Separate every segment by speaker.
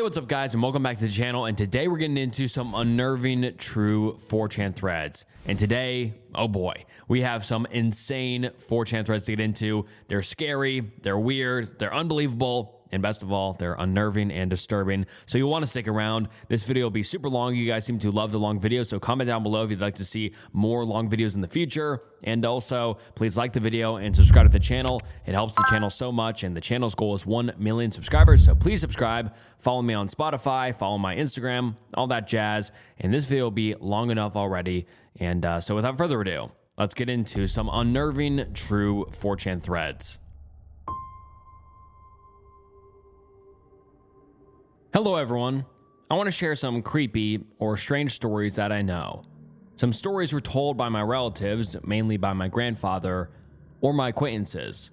Speaker 1: what's up guys, and welcome back to the channel. And today we're getting into some unnerving true 4chan threads. And today, oh boy, we have some insane 4chan threads to get into. They're scary, they're weird, they're unbelievable, and best of all, they're unnerving and disturbing. So you'll want to stick around. This video will be super long. You guys seem to love the long videos, so comment down below if you'd like to see more long videos in the future. And also, please like the video and subscribe to the channel. It helps the channel so much, and the channel's goal is 1 million subscribers. So please subscribe, follow me on Spotify, follow my Instagram, all that jazz. And this video will be long enough already. And so without further ado, let's get into some unnerving true 4chan threads. Hello everyone. I want to share some creepy or strange stories that I know. Some stories were told by my relatives, mainly by my grandfather, or my acquaintances.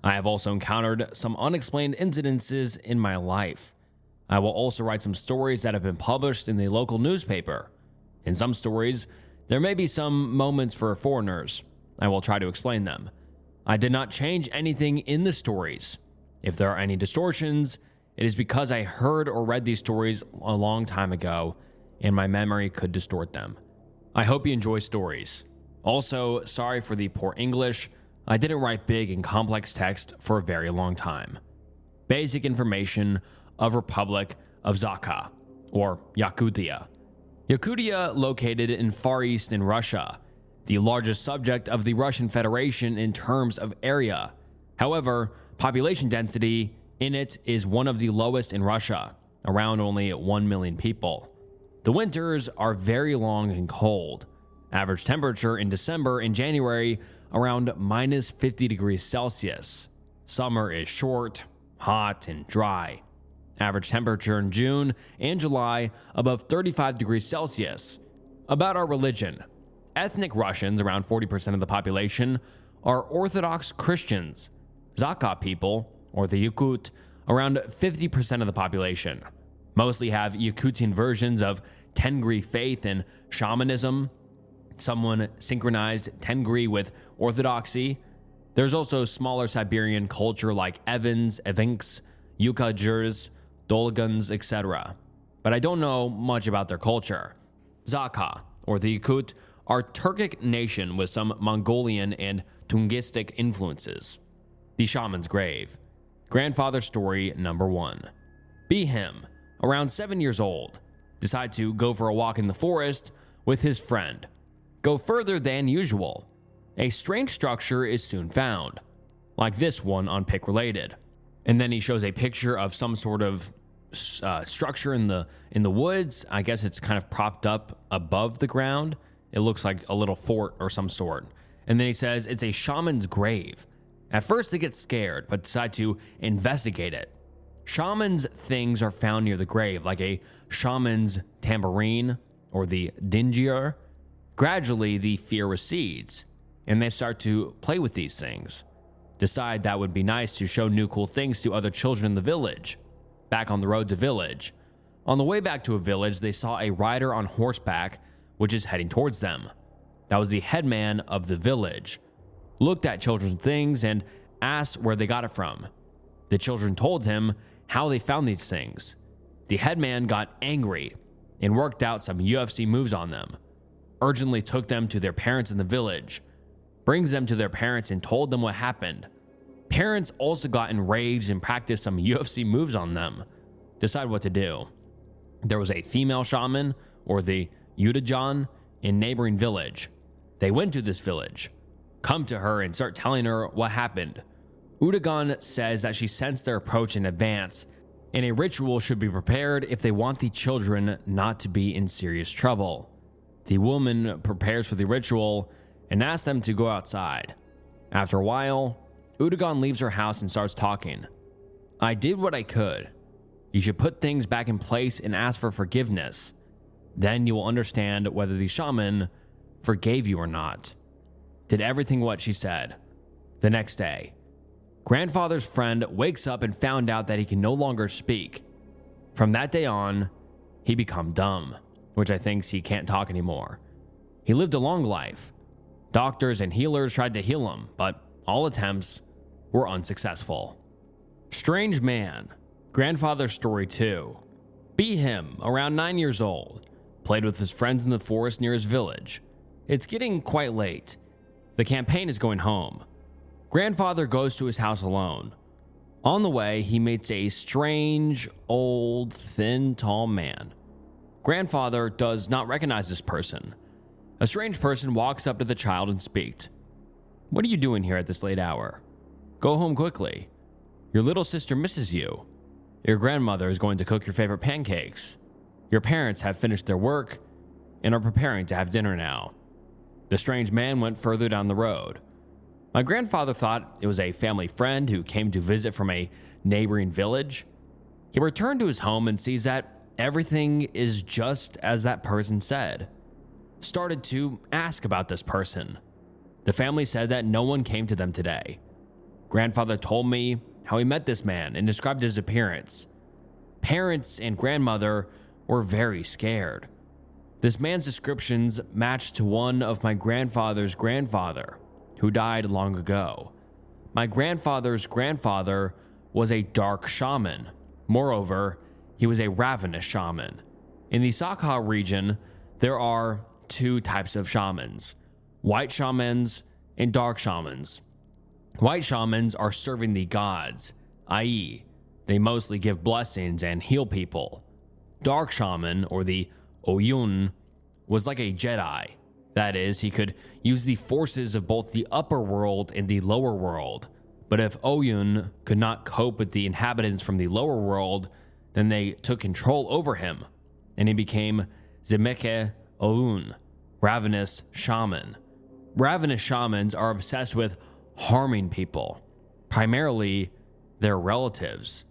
Speaker 1: I have also encountered some unexplained incidences in my life. I will also write some stories that have been published in the local newspaper. In some stories, there may be some moments for foreigners. I will try to explain them. I did not change anything in the stories. If there are any distortions, it is because I heard or read these stories a long time ago, and my memory could distort them. I hope you enjoy stories. Also, sorry for the poor English. I didn't write big and complex text for a very long time. Basic information of Republic of Zakha, or Yakutia. Yakutia, located in Far East in Russia, the largest subject of the Russian Federation in terms of area. However, population density in it is one of the lowest in Russia, around only 1 million people. The winters are very long and cold. Average temperature in December and January around minus 50 degrees Celsius. Summer is short, hot, and dry. Average temperature in June and July above 35 degrees Celsius. About our religion. Ethnic Russians, around 40% of the population, are Orthodox Christians. Zakha people, or the Yakut, around 50% of the population. Mostly have Yakutian versions of Tengri faith and shamanism. Someone synchronized Tengri with Orthodoxy. There's also smaller Siberian culture like Evans, Evinks, Yukagurs, Dolguns, etc. But I don't know much about their culture. Zakha, or the Yakut, are Turkic nation with some Mongolian and Tungistic influences. The shaman's grave. Grandfather story number 1. Him, around 7 years old, decide to go for a walk in the forest with his friend. Go further than usual. A strange structure is soon found, like this one on Pic Related. And then he shows a picture of some sort of structure in the woods. I guess it's kind of propped up above the ground. It looks like a little fort or some sort. And then he says it's a shaman's grave. At first they get scared, but decide to investigate it. Shaman's things are found near the grave, like a shaman's tambourine or the dingyur. Gradually, the fear recedes, and they start to play with these things. Decide that would be nice to show new cool things to other children in the village. Back on the road to village. On the way back to a village, they saw a rider on horseback, which is heading towards them. That was the headman of the village. Looked at children's things and asked where they got it from. The children told him how they found these things. The headman got angry and worked out some UFC moves on them. Urgently took them to their parents in the village. Brings them to their parents and told them what happened. Parents also got enraged and practiced some UFC moves on them. Decide what to do. There was a female shaman, or the Yudajan, in neighboring village. They went to this village. Come to her and start telling her what happened. Udagan says that she sensed their approach in advance, and a ritual should be prepared if they want the children not to be in serious trouble. The woman prepares for the ritual and asks them to go outside. After a while, Udagan leaves her house and starts talking. I did what I could. You should put things back in place and ask for forgiveness. Then you will understand whether the shaman forgave you or not. Did everything what she said. The next day, grandfather's friend wakes up and found out that he can no longer speak. From that day on, he become dumb, which I think he can't talk anymore. He lived a long life. Doctors and healers tried to heal him, but all attempts were unsuccessful. Strange man. Grandfather story 2. Be him, around 9 years old. Played with his friends in the forest near his village. It's getting quite late. The campaign is going home. Grandfather goes to his house alone. On the way, he meets a strange, old, thin, tall man. Grandfather does not recognize this person. A strange person walks up to the child and speaks. "What are you doing here at this late hour? Go home quickly. Your little sister misses you. Your grandmother is going to cook your favorite pancakes. Your parents have finished their work and are preparing to have dinner now." The strange man went further down the road. My grandfather thought it was a family friend who came to visit from a neighboring village. He returned to his home and sees that everything is just as that person said. Started to ask about this person. The family said that no one came to them today. Grandfather told me how he met this man and described his appearance. Parents and grandmother were very scared. This man's descriptions matched to one of my grandfather's grandfather, who died long ago. My grandfather's grandfather was a dark shaman. Moreover, he was a ravenous shaman. In the Sakha region, there are two types of shamans: white shamans and dark shamans. White shamans are serving the gods, i.e., they mostly give blessings and heal people. Dark shaman, or the Oyun, was like a Jedi. That is, he could use the forces of both the upper world and the lower world. But if Oyun could not cope with the inhabitants from the lower world, then they took control over him, and he became Zemeke Oyun, ravenous shaman. Ravenous shamans are obsessed with harming people, primarily their relatives.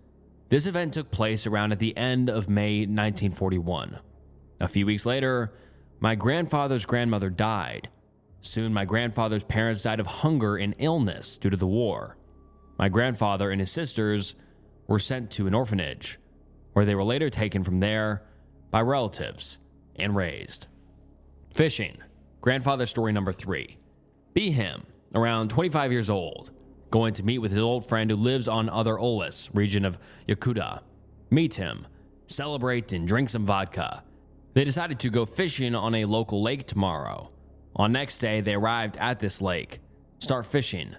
Speaker 1: This event took place around at the end of May 1941. A few weeks later, my grandfather's grandmother died. Soon, my grandfather's parents died of hunger and illness due to the war. My grandfather and his sisters were sent to an orphanage, where they were later taken from there by relatives and raised. Fishing. Grandfather story number 3. Be him, around 25 years old, going to meet with his old friend who lives on Other Olis, region of Yakuta. Meet him, celebrate, and drink some vodka. They decided to go fishing on a local lake tomorrow. On next day, they arrived at this lake. Start fishing.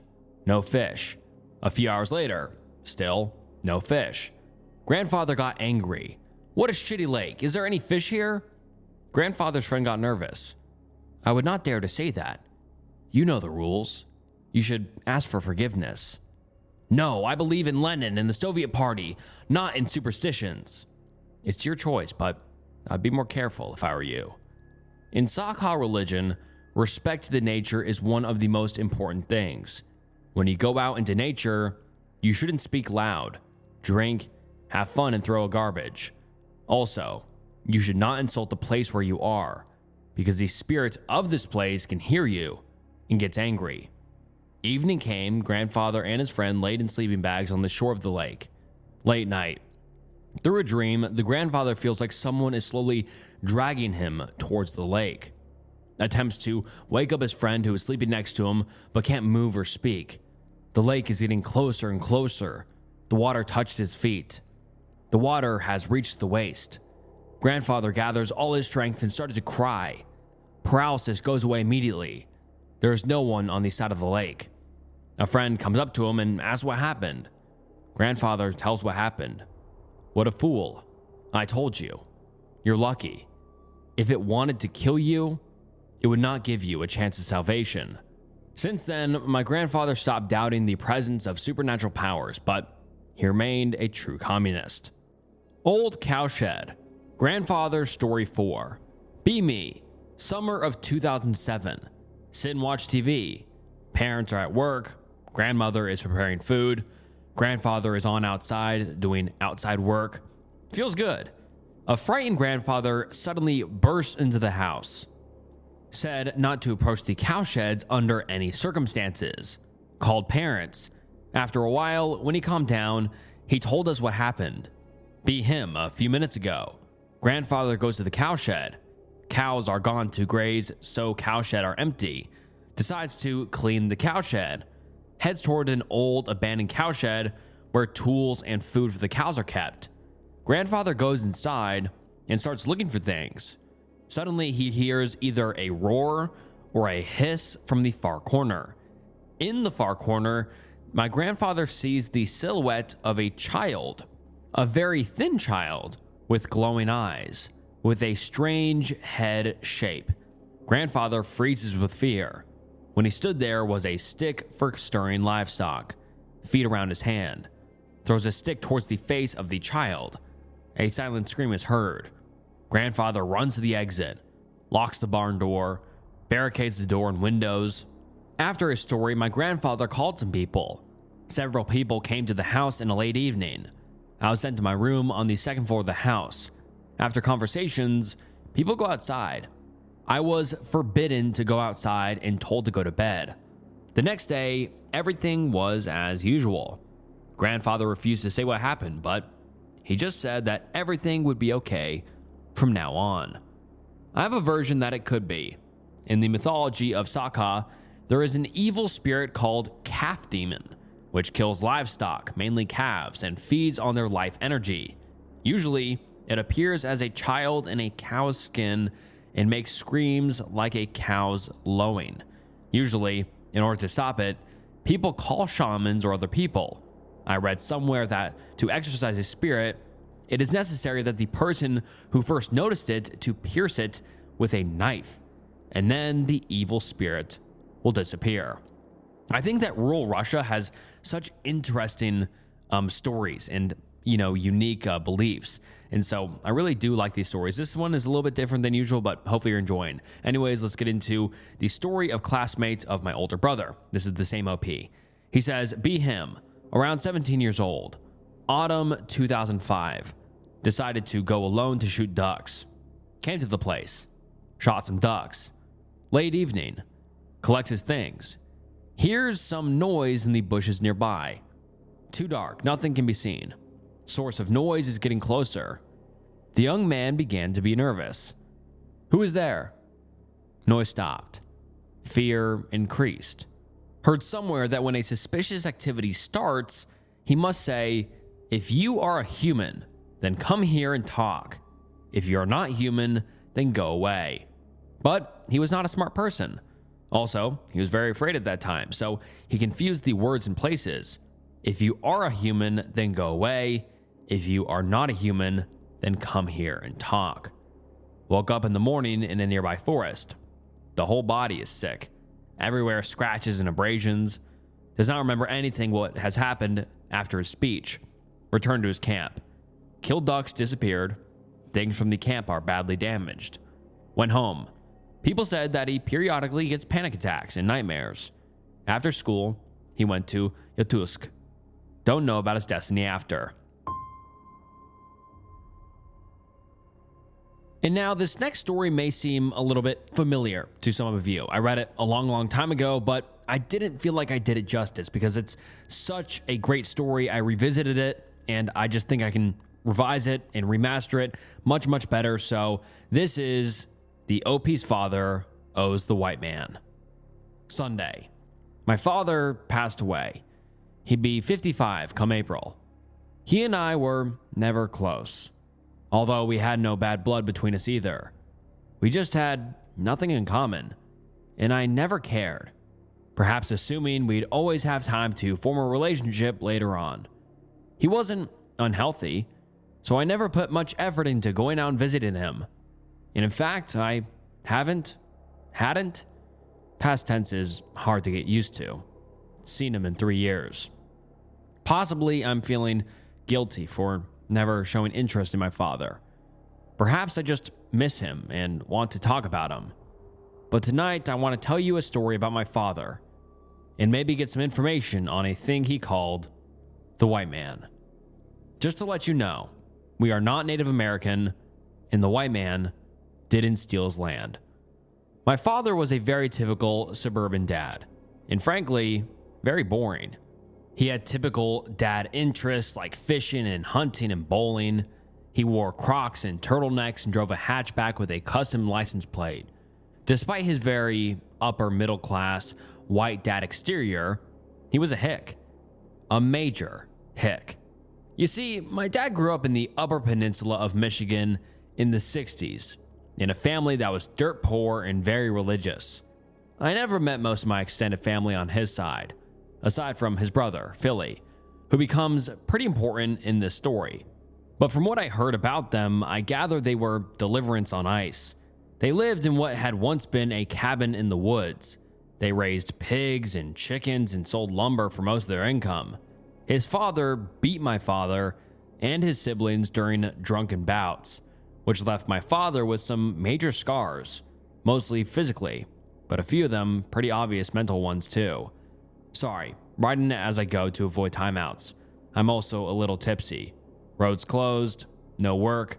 Speaker 1: No fish. A few hours later, still no fish. Grandfather got angry. "What a shitty lake. Is there any fish here?" Grandfather's friend got nervous. "I would not dare to say that. You know the rules. You should ask for forgiveness." "No, I believe in Lenin and the Soviet Party, not in superstitions." "It's your choice, but I'd be more careful if I were you." In Sakha religion, respect to the nature is one of the most important things. When you go out into nature, you shouldn't speak loud, drink, have fun, and throw a garbage. Also, you should not insult the place where you are, because the spirit of this place can hear you and gets angry. Evening came, grandfather and his friend laid in sleeping bags on the shore of the lake. Late night. Through a dream, the grandfather feels like someone is slowly dragging him towards the lake. Attempts to wake up his friend who is sleeping next to him but can't move or speak. The lake is getting closer and closer. The water touched his feet. The water has reached the waist. Grandfather gathers all his strength and started to cry. Paralysis goes away immediately. There is no one on the side of the lake. A friend comes up to him and asks what happened. Grandfather tells what happened. "What a fool. I told you. You're lucky. If it wanted to kill you, it would not give you a chance of salvation." Since then, my grandfather stopped doubting the presence of supernatural powers, but he remained a true communist. Old Cowshed. Grandfather story 4. Be me. Summer of 2007. Sit and watch TV. Parents are at work. Grandmother is preparing food. Grandfather is on outside doing outside work. Feels good. A frightened grandfather suddenly bursts into the house. Said not to approach the cowsheds under any circumstances. Called parents. After a while, when he calmed down, he told us what happened. Be him a few minutes ago. Grandfather goes to the cowshed. Cows are gone to graze, so cowshed are empty. Decides to clean the cowshed. Heads toward an old abandoned cowshed where tools and food for the cows are kept. Grandfather goes inside and starts looking for things. Suddenly, he hears either a roar or a hiss from the far corner. In the far corner, my grandfather sees the silhouette of a child, a very thin child with glowing eyes, with a strange head shape. Grandfather freezes with fear. When he stood there was a stick for stirring livestock, feet around his hand. Throws a stick towards the face of the child. A silent scream is heard. Grandfather runs to the exit, locks the barn door, barricades the door and windows. After his story, my grandfather called some people. Several people came to the house in a late evening. I was sent to my room on the second floor of the house. After conversations, people go outside. I was forbidden to go outside and told to go to bed. The next day, everything was as usual. Grandfather refused to say what happened, but he just said that everything would be okay from now on. I have a version that it could be. In the mythology of Saka, there is an evil spirit called Calf Demon, which kills livestock, mainly calves, and feeds on their life energy. Usually, it appears as a child in a cow's skin and makes screams like a cow's lowing. Usually, in order to stop it, people call shamans or other people. I read somewhere that to exorcise a spirit, it is necessary that the person who first noticed it to pierce it with a knife, and then the evil spirit will disappear. I think that rural Russia has such interesting stories and unique beliefs. And so I really do like these stories. This one is a little bit different than usual, but hopefully you're enjoying. Anyways, let's get into the story of classmates of my older brother. This is the same OP. He says, be him, around 17 years old, autumn 2005, decided to go alone to shoot ducks. Came to the place, shot some ducks. Late evening, collects his things. Hears some noise in the bushes nearby. Too dark, nothing can be seen. Source of noise is getting closer. The young man began to be nervous. Who is there? Noise stopped. Fear increased. Heard somewhere that when a suspicious activity starts, he must say, if you are a human, then come here and talk. If you are not human, then go away. But he was not a smart person. Also, he was very afraid at that time, so he confused the words and places. If you are a human, then go away. If you are not a human, then come here and talk. Woke up in the morning in a nearby forest. The whole body is sick. Everywhere scratches and abrasions. Does not remember anything what has happened after his speech. Returned to his camp. Killed ducks disappeared. Things from the camp are badly damaged. Went home. People said that he periodically gets panic attacks and nightmares. After school, he went to Yatusk. Don't know about his destiny after. And now this next story may seem a little bit familiar to some of you. I read it a long time ago, but I didn't feel like I did it justice because it's such a great story. I revisited it and I just think I can revise it and remaster it much better. So this is The OP's Father Owes the White Man. Sunday. My father passed away. He'd be 55 come April. He and I were never close. Although we had no bad blood between us either. We just had nothing in common, and I never cared, perhaps assuming we'd always have time to form a relationship later on. He wasn't unhealthy, so I never put much effort into going out and visiting him. And in fact, I hadn't, past tense is hard to get used to, seen him in 3 years. Possibly I'm feeling guilty for never showing interest in my father. Perhaps I just miss him and want to talk about him. But tonight I want to tell you a story about my father and maybe get some information on a thing he called the white man. Just to let you know, we are not Native American and the white man didn't steal his land. My father was a very typical suburban dad and frankly, very boring. He had typical dad interests like fishing and hunting and bowling. He wore Crocs and turtlenecks and drove a hatchback with a custom license plate. Despite his very upper middle class white dad exterior, he was a hick. A major hick. You see, my dad grew up in the Upper Peninsula of Michigan in the 60s, in a family that was dirt poor and very religious. I never met most of my extended family on his side, aside from his brother, Philly, who becomes pretty important in this story. But from what I heard about them, I gather they were deliverance on ice. They lived in what had once been a cabin in the woods. They raised pigs and chickens and sold lumber for most of their income. His father beat my father and his siblings during drunken bouts, which left my father with some major scars, mostly physically, but a few of them pretty obvious mental ones too. Sorry, writing it as I go to avoid timeouts. I'm also a little tipsy. Roads closed, no work,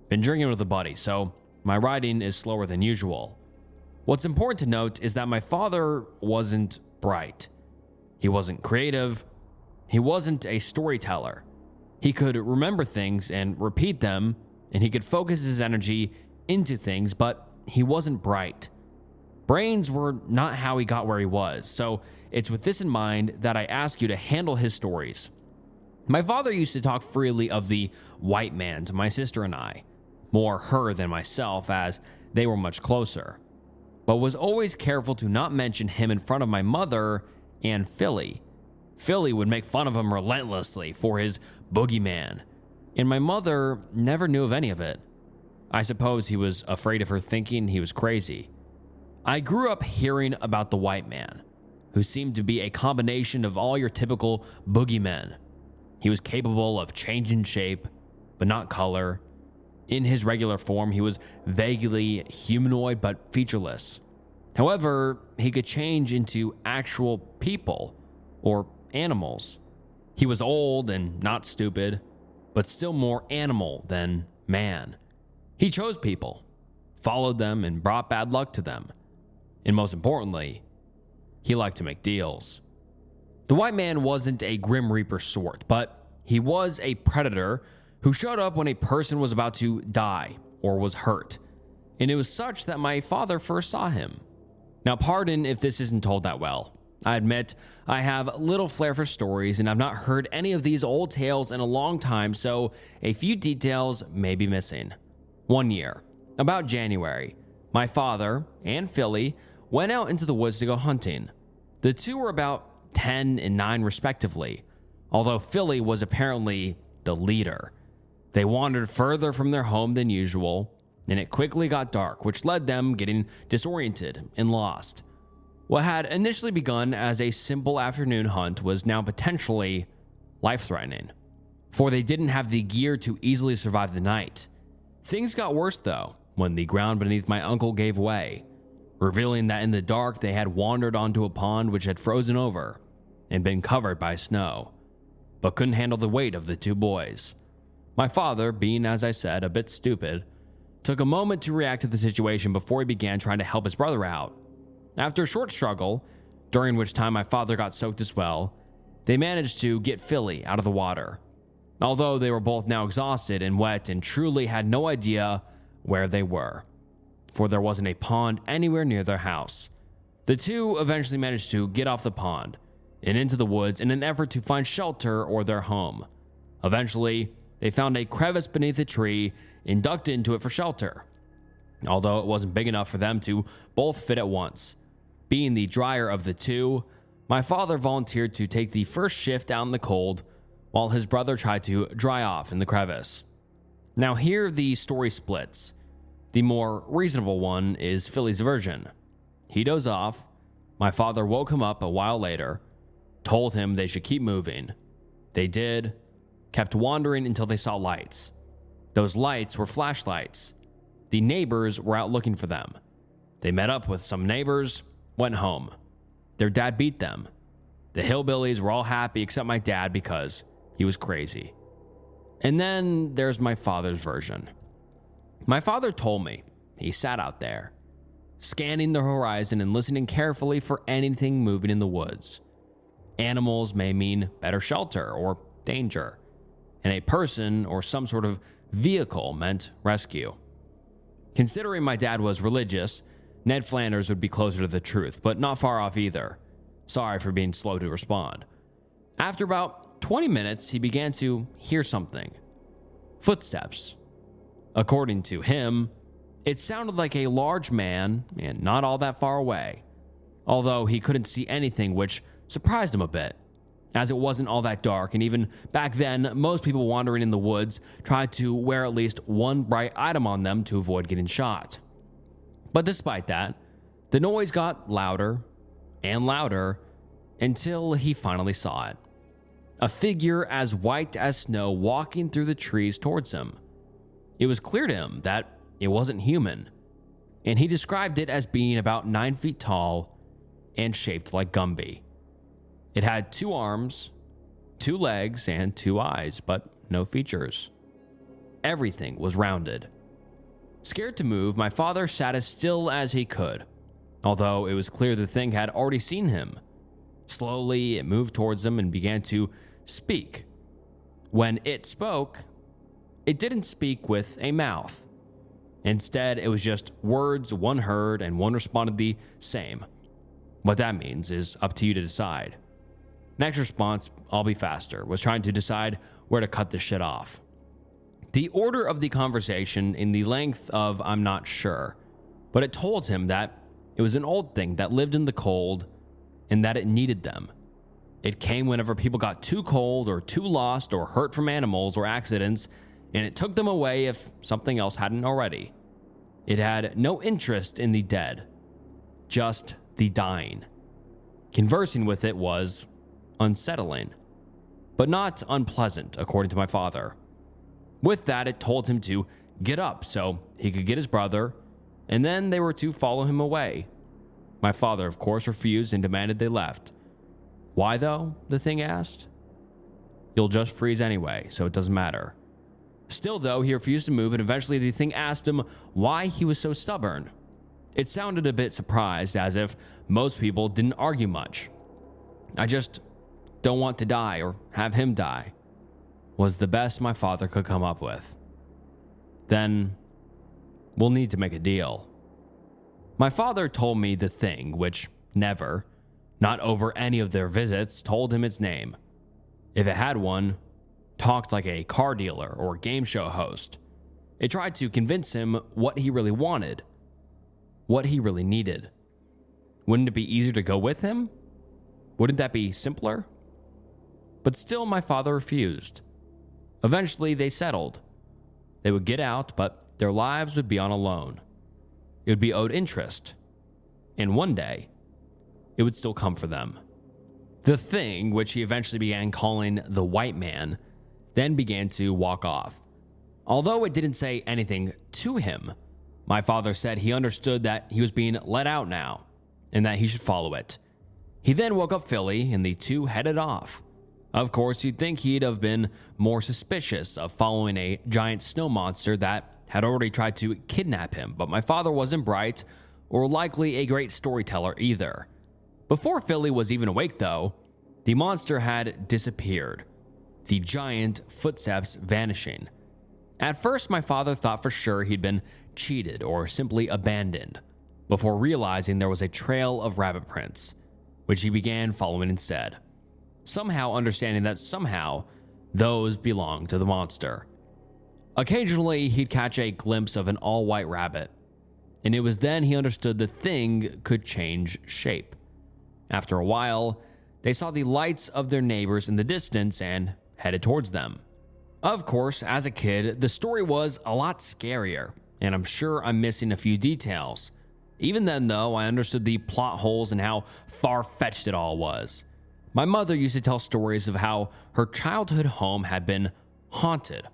Speaker 1: been drinking with a buddy, so my writing is slower than usual. What's important to note is that my father wasn't bright. He wasn't creative. He wasn't a storyteller. He could remember things and repeat them, and he could focus his energy into things, but he wasn't bright. Brains were not how he got where he was, so it's with this in mind that I ask you to handle his stories. My father used to talk freely of the white man to my sister and I, more her than myself as they were much closer, but was always careful to not mention him in front of my mother and Philly. Philly would make fun of him relentlessly for his boogeyman, and my mother never knew of any of it. I suppose he was afraid of her thinking he was crazy. I grew up hearing about the white man, who seemed to be a combination of all your typical boogeymen. He was capable of changing shape, but not color. In his regular form, he was vaguely humanoid but featureless. However, he could change into actual people or animals. He was old and not stupid, but still more animal than man. He chose people, followed them, and brought bad luck to them. And most importantly, he liked to make deals. The white man wasn't a Grim Reaper sort, but he was a predator who showed up when a person was about to die or was hurt. And it was such that my father first saw him. Now, pardon if this isn't told that well. I admit I have little flair for stories, and I've not heard any of these old tales in a long time, so a few details may be missing. One year, about January, my father and Philly went out into the woods to go hunting. The two were about 10 and 9 respectively, although Philly was apparently the leader. They wandered further from their home than usual, and it quickly got dark, which led them getting disoriented and lost. What had initially begun as a simple afternoon hunt was now potentially life-threatening, for they didn't have the gear to easily survive the night. Things got worse, though, when the ground beneath my uncle gave way, revealing that in the dark they had wandered onto a pond which had frozen over and been covered by snow, but couldn't handle the weight of the two boys. My father, being, as I said, a bit stupid, took a moment to react to the situation before he began trying to help his brother out. After a short struggle, during which time my father got soaked as well, they managed to get Philly out of the water, although they were both now exhausted and wet and truly had no idea where they were, for there wasn't a pond anywhere near their house. The two eventually managed to get off the pond and into the woods in an effort to find shelter or their home. Eventually, they found a crevice beneath a tree and ducked into it for shelter, although it wasn't big enough for them to both fit at once. Being the drier of the two, my father volunteered to take the first shift out in the cold, while his brother tried to dry off in the crevice. Now here the story splits. The more reasonable one is Philly's version. He dozed off. My father woke him up a while later, told him they should keep moving. They did, kept wandering until they saw lights. Those lights were flashlights. The neighbors were out looking for them. They met up with some neighbors, went home. Their dad beat them. The hillbillies were all happy except my dad because he was crazy. And then there's my father's version. My father told me he sat out there, scanning the horizon and listening carefully for anything moving in the woods. Animals may mean better shelter or danger, and a person or some sort of vehicle meant rescue. Considering my dad was religious, Ned Flanders would be closer to the truth, but not far off either. Sorry for being slow to respond. After about 20 minutes, he began to hear something. Footsteps. According to him, it sounded like a large man and not all that far away, although he couldn't see anything, which surprised him a bit, as it wasn't all that dark, and even back then, most people wandering in the woods tried to wear at least one bright item on them to avoid getting shot. But despite that, the noise got louder and louder until he finally saw it. A figure as white as snow walking through the trees towards him. It was clear to him that it wasn't human, and he described it as being about 9 feet tall and shaped like Gumby. It had 2 arms, 2 legs, and 2 eyes, but no features. Everything was rounded. Scared to move, my father sat as still as he could, although it was clear the thing had already seen him. Slowly, it moved towards him and began to speak. When it spoke, it didn't speak with a mouth. Instead, it was just words one heard and one responded the same. What that means is up to you to decide. Next response, I'll be faster, was trying to decide where to cut this shit off. The order of the conversation in the length of I'm not sure, but it told him that it was an old thing that lived in the cold and that it needed them. It came whenever people got too cold or too lost or hurt from animals or accidents, and it took them away if something else hadn't already. It had no interest in the dead, just the dying. Conversing with it was unsettling, but not unpleasant, according to my father. With that, it told him to get up so he could get his brother, and then they were to follow him away. My father, of course, refused and demanded they left. Why, though? The thing asked. You'll just freeze anyway, so it doesn't matter. Still, though, he refused to move, and eventually the thing asked him why he was so stubborn. It sounded a bit surprised, as if most people didn't argue much. I just don't want to die or have him die, was the best my father could come up with. Then we'll need to make a deal. My father told me the thing, which never, not over any of their visits, told him its name. If it had one, talked like a car dealer or game show host. It tried to convince him what he really wanted, what he really needed. Wouldn't it be easier to go with him? Wouldn't that be simpler? But still, my father refused. Eventually, they settled. They would get out, but their lives would be on a loan. It would be owed interest. And one day, it would still come for them. The thing, which he eventually began calling the white man, then began to walk off. Although it didn't say anything to him, my father said he understood that he was being let out now, and that he should follow it. He then woke up Philly, and the two headed off. Of course, you'd think he'd have been more suspicious of following a giant snow monster that had already tried to kidnap him, but my father wasn't bright, or likely a great storyteller either. Before Philly was even awake, though, the monster had disappeared, the giant footsteps vanishing. At first, my father thought for sure he'd been cheated or simply abandoned, before realizing there was a trail of rabbit prints, which he began following instead, somehow understanding that somehow those belonged to the monster. Occasionally, he'd catch a glimpse of an all-white rabbit, and it was then he understood the thing could change shape. After a while, they saw the lights of their neighbors in the distance and headed towards them. Of course, as a kid, the story was a lot scarier, and I'm sure I'm missing a few details. Even then, though, I understood the plot holes and how far-fetched it all was. My mother used to tell stories of how her childhood home had been haunted,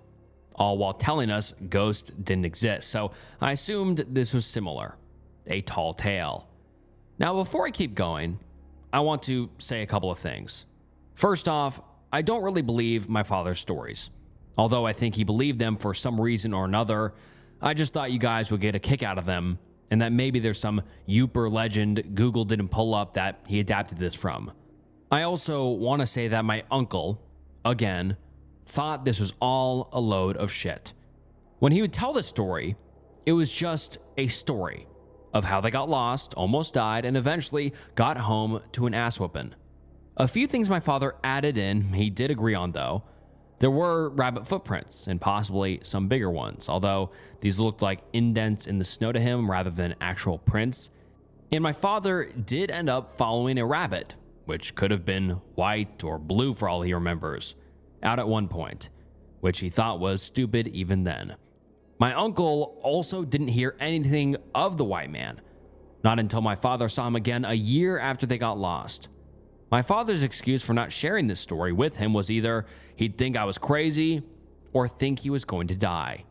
Speaker 1: all while telling us ghosts didn't exist, so I assumed this was similar, a tall tale. Now, before I keep going, I want to say a couple of things. First off, I don't really believe my father's stories. Although I think he believed them for some reason or another, I just thought you guys would get a kick out of them, and that maybe there's some Youper legend Google didn't pull up that he adapted this from. I also want to say that my uncle, again, thought this was all a load of shit. When he would tell the story, it was just a story of how they got lost, almost died, and eventually got home to an ass whooping. A few things my father added in, he did agree on though. There were rabbit footprints and possibly some bigger ones, although these looked like indents in the snow to him rather than actual prints. And my father did end up following a rabbit, which could have been white or blue for all he remembers, out at one point, which he thought was stupid even then. My uncle also didn't hear anything of the white man, not until my father saw him again a year after they got lost. My father's excuse for not sharing this story with him was either he'd think I was crazy or think he was going to die.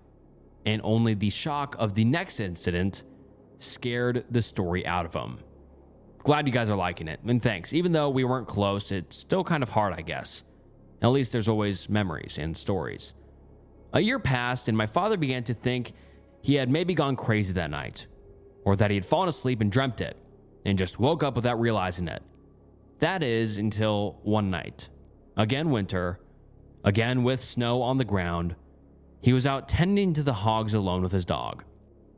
Speaker 1: And only the shock of the next incident scared the story out of him. Glad you guys are liking it, and thanks. Even though we weren't close, it's still kind of hard, I guess. At least there's always memories and stories. A year passed, and my father began to think he had maybe gone crazy that night, or that he had fallen asleep and dreamt it, and just woke up without realizing it. That is until one night. Again winter, again with snow on the ground, he was out tending to the hogs alone with his dog.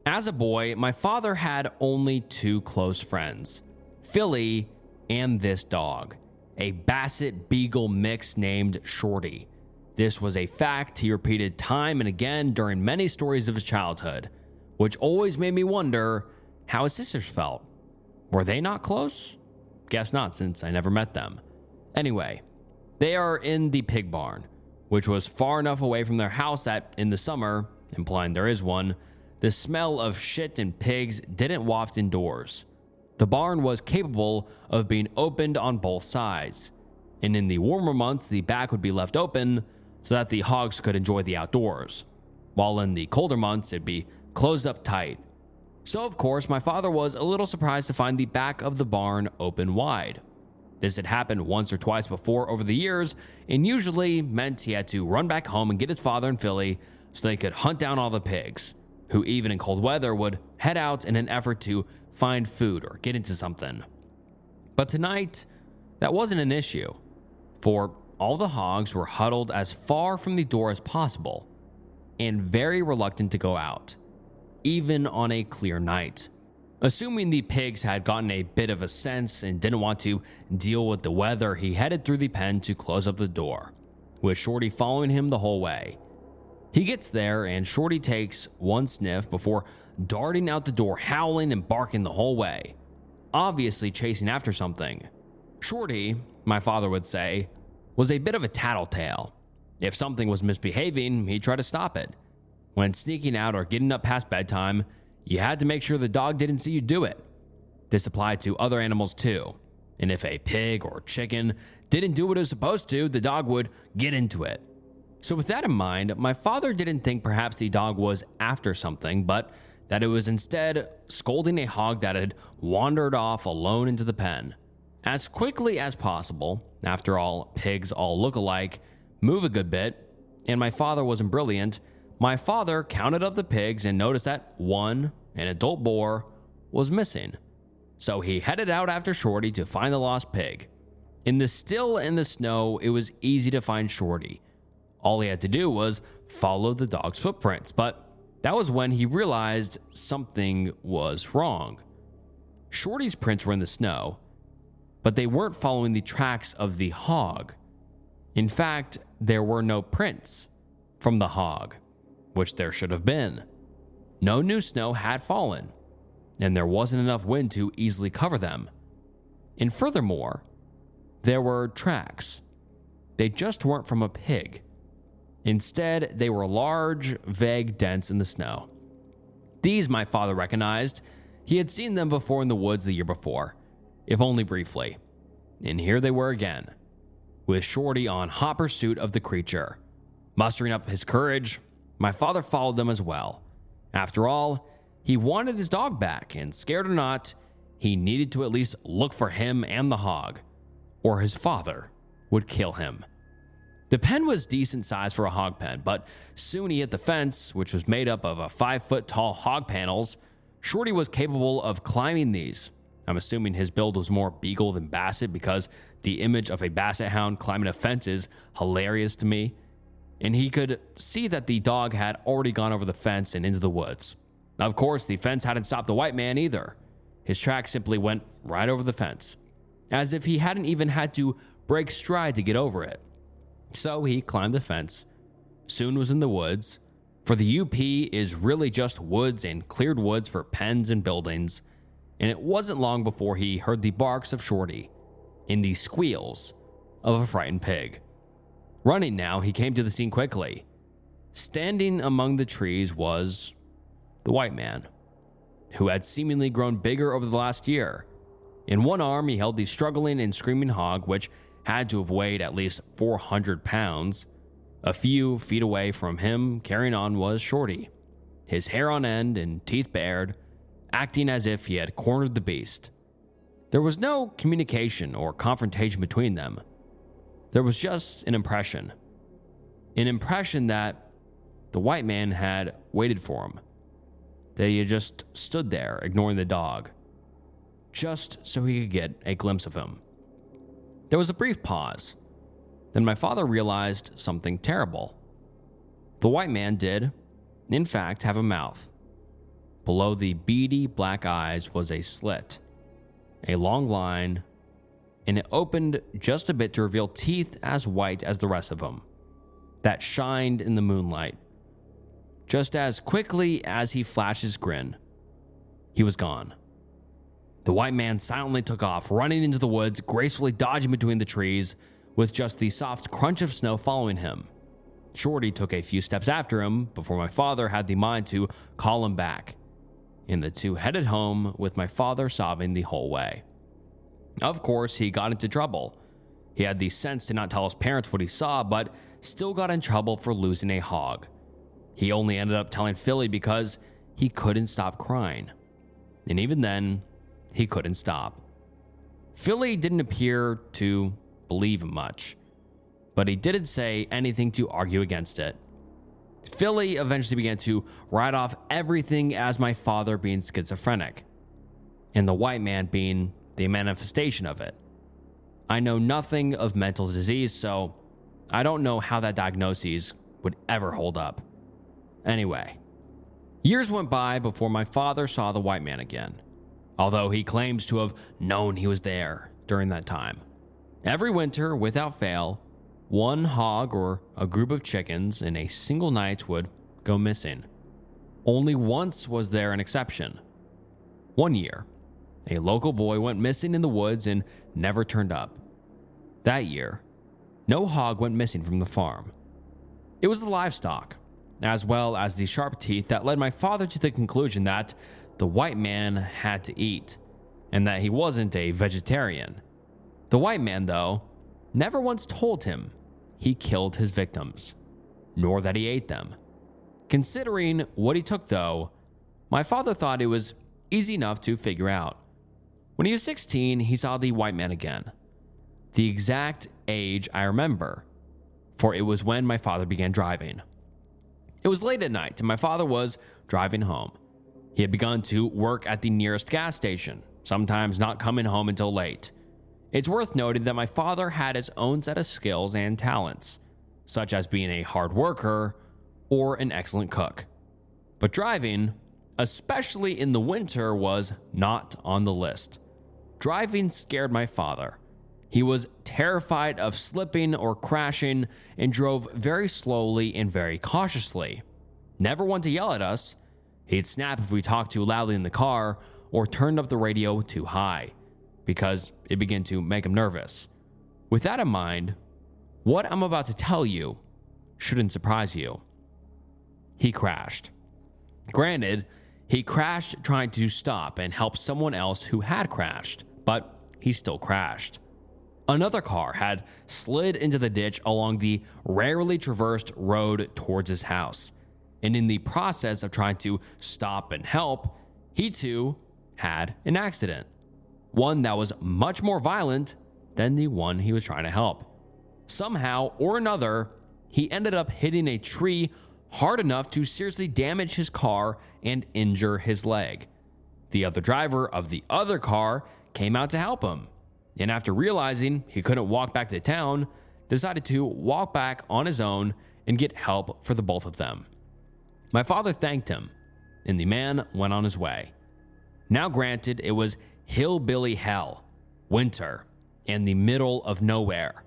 Speaker 1: As a boy, my father had only two close friends, Philly and this dog, a Basset Beagle mix named Shorty. This was a fact he repeated time and again during many stories of his childhood, which always made me wonder how his sisters felt. Were they not close? Guess not, since I never met them. Anyway, they are in the pig barn, which was far enough away from their house that in the summer, implying there is one, the smell of shit and pigs didn't waft indoors. The barn was capable of being opened on both sides, and in the warmer months, the back would be left open so that the hogs could enjoy the outdoors, while in the colder months, it'd be closed up tight. So, of course, my father was a little surprised to find the back of the barn open wide. This had happened once or twice before over the years, and usually meant he had to run back home and get his father and Philly so they could hunt down all the pigs, who even in cold weather would head out in an effort to find food or get into something. But tonight, that wasn't an issue, for all the hogs were huddled as far from the door as possible, and very reluctant to go out, even on a clear night. Assuming the pigs had gotten a bit of a sense and didn't want to deal with the weather, he headed through the pen to close up the door, with Shorty following him the whole way. He gets there and Shorty takes one sniff before darting out the door, howling and barking the whole way, obviously chasing after something. Shorty, my father would say, was a bit of a tattletale. If something was misbehaving, he'd try to stop it. When sneaking out or getting up past bedtime, you had to make sure the dog didn't see you do it. This applied to other animals too, and if a pig or chicken didn't do what it was supposed to, the dog would get into it. So with that in mind, my father didn't think perhaps the dog was after something, but that it was instead scolding a hog that had wandered off alone into the pen. As quickly as possible, after all, pigs all look alike, move a good bit, and my father wasn't brilliant, my father counted up the pigs and noticed that one, an adult boar, was missing. So he headed out after Shorty to find the lost pig. In the still and the snow, it was easy to find Shorty. All he had to do was follow the dog's footprints, but that was when he realized something was wrong. Shorty's prints were in the snow, but they weren't following the tracks of the hog. In fact, there were no prints from the hog, which there should have been. No new snow had fallen, and there wasn't enough wind to easily cover them. And furthermore, there were tracks. They just weren't from a pig. Instead, they were large, vague dents in the snow. These my father recognized. He had seen them before in the woods the year before, if only briefly. And here they were again, with Shorty on hot pursuit of the creature. Mustering up his courage, my father followed them as well. After all, he wanted his dog back, and scared or not, he needed to at least look for him and the hog, or his father would kill him. The pen was decent size for a hog pen, but soon he hit the fence, which was made up of 5-foot tall hog panels. Shorty was capable of climbing these. I'm assuming his build was more beagle than basset, because the image of a basset hound climbing a fence is hilarious to me. And he could see that the dog had already gone over the fence and into the woods. Of course, the fence hadn't stopped the white man either. His track simply went right over the fence, as if he hadn't even had to break stride to get over it. So he climbed the fence, soon was in the woods, for the UP is really just woods and cleared woods for pens and buildings, and it wasn't long before he heard the barks of Shorty and the squeals of a frightened pig. Running now, he came to the scene quickly. Standing among the trees was the white man, who had seemingly grown bigger over the last year. In one arm, he held the struggling and screaming hog, which had to have weighed at least 400 pounds. A few feet away from him, carrying on, was Shorty, his hair on end and teeth bared, acting as if he had cornered the beast. There was no communication or confrontation between them. There was just an impression that the white man had waited for him, that he had just stood there ignoring the dog, just so he could get a glimpse of him. There was a brief pause. Then my father realized something terrible. The white man did, in fact, have a mouth. Below the beady black eyes was a slit, a long line, and it opened just a bit to reveal teeth as white as the rest of him, that shined in the moonlight. Just as quickly as he flashed his grin, he was gone. The white man silently took off, running into the woods, gracefully dodging between the trees, with just the soft crunch of snow following him. Shorty took a few steps after him before my father had the mind to call him back, and the two headed home with my father sobbing the whole way. Of course, he got into trouble. He had the sense to not tell his parents what he saw, but still got in trouble for losing a hog. He only ended up telling Philly because he couldn't stop crying. And even then, he couldn't stop. Philly didn't appear to believe him much, but he didn't say anything to argue against it. Philly eventually began to write off everything as my father being schizophrenic, and the white man being the manifestation of it. I know nothing of mental disease, so I don't know how that diagnosis would ever hold up. Anyway, years went by before my father saw the white man again, although he claims to have known he was there during that time. Every winter, without fail, one hog or a group of chickens in a single night would go missing. Only once was there an exception. One year, a local boy went missing in the woods and never turned up. That year, no hog went missing from the farm. It was the livestock, as well as the sharp teeth, that led my father to the conclusion that the white man had to eat, and that he wasn't a vegetarian. The white man, though, never once told him he killed his victims, nor that he ate them. Considering what he took, though, my father thought it was easy enough to figure out. When he was 16, he saw the white man again. The exact age I remember, for it was when my father began driving. It was late at night, and my father was driving home. He had begun to work at the nearest gas station, sometimes not coming home until late. It's worth noting that my father had his own set of skills and talents, such as being a hard worker or an excellent cook. But driving, especially in the winter, was not on the list. Driving scared my father. He was terrified of slipping or crashing and drove very slowly and very cautiously. Never one to yell at us. He'd snap if we talked too loudly in the car or turned up the radio too high, because it began to make him nervous. With that in mind, what I'm about to tell you shouldn't surprise you. He crashed. Granted, he crashed trying to stop and help someone else who had crashed, but he still crashed. Another car had slid into the ditch along the rarely traversed road towards his house, and in the process of trying to stop and help, he too had an accident. One that was much more violent than the one he was trying to help. Somehow or another, he ended up hitting a tree hard enough to seriously damage his car and injure his leg. The other driver of the other car came out to help him, and after realizing he couldn't walk back to town, decided to walk back on his own and get help for the both of them. My father thanked him, and the man went on his way. Now granted, it was hillbilly hell, winter, in the middle of nowhere.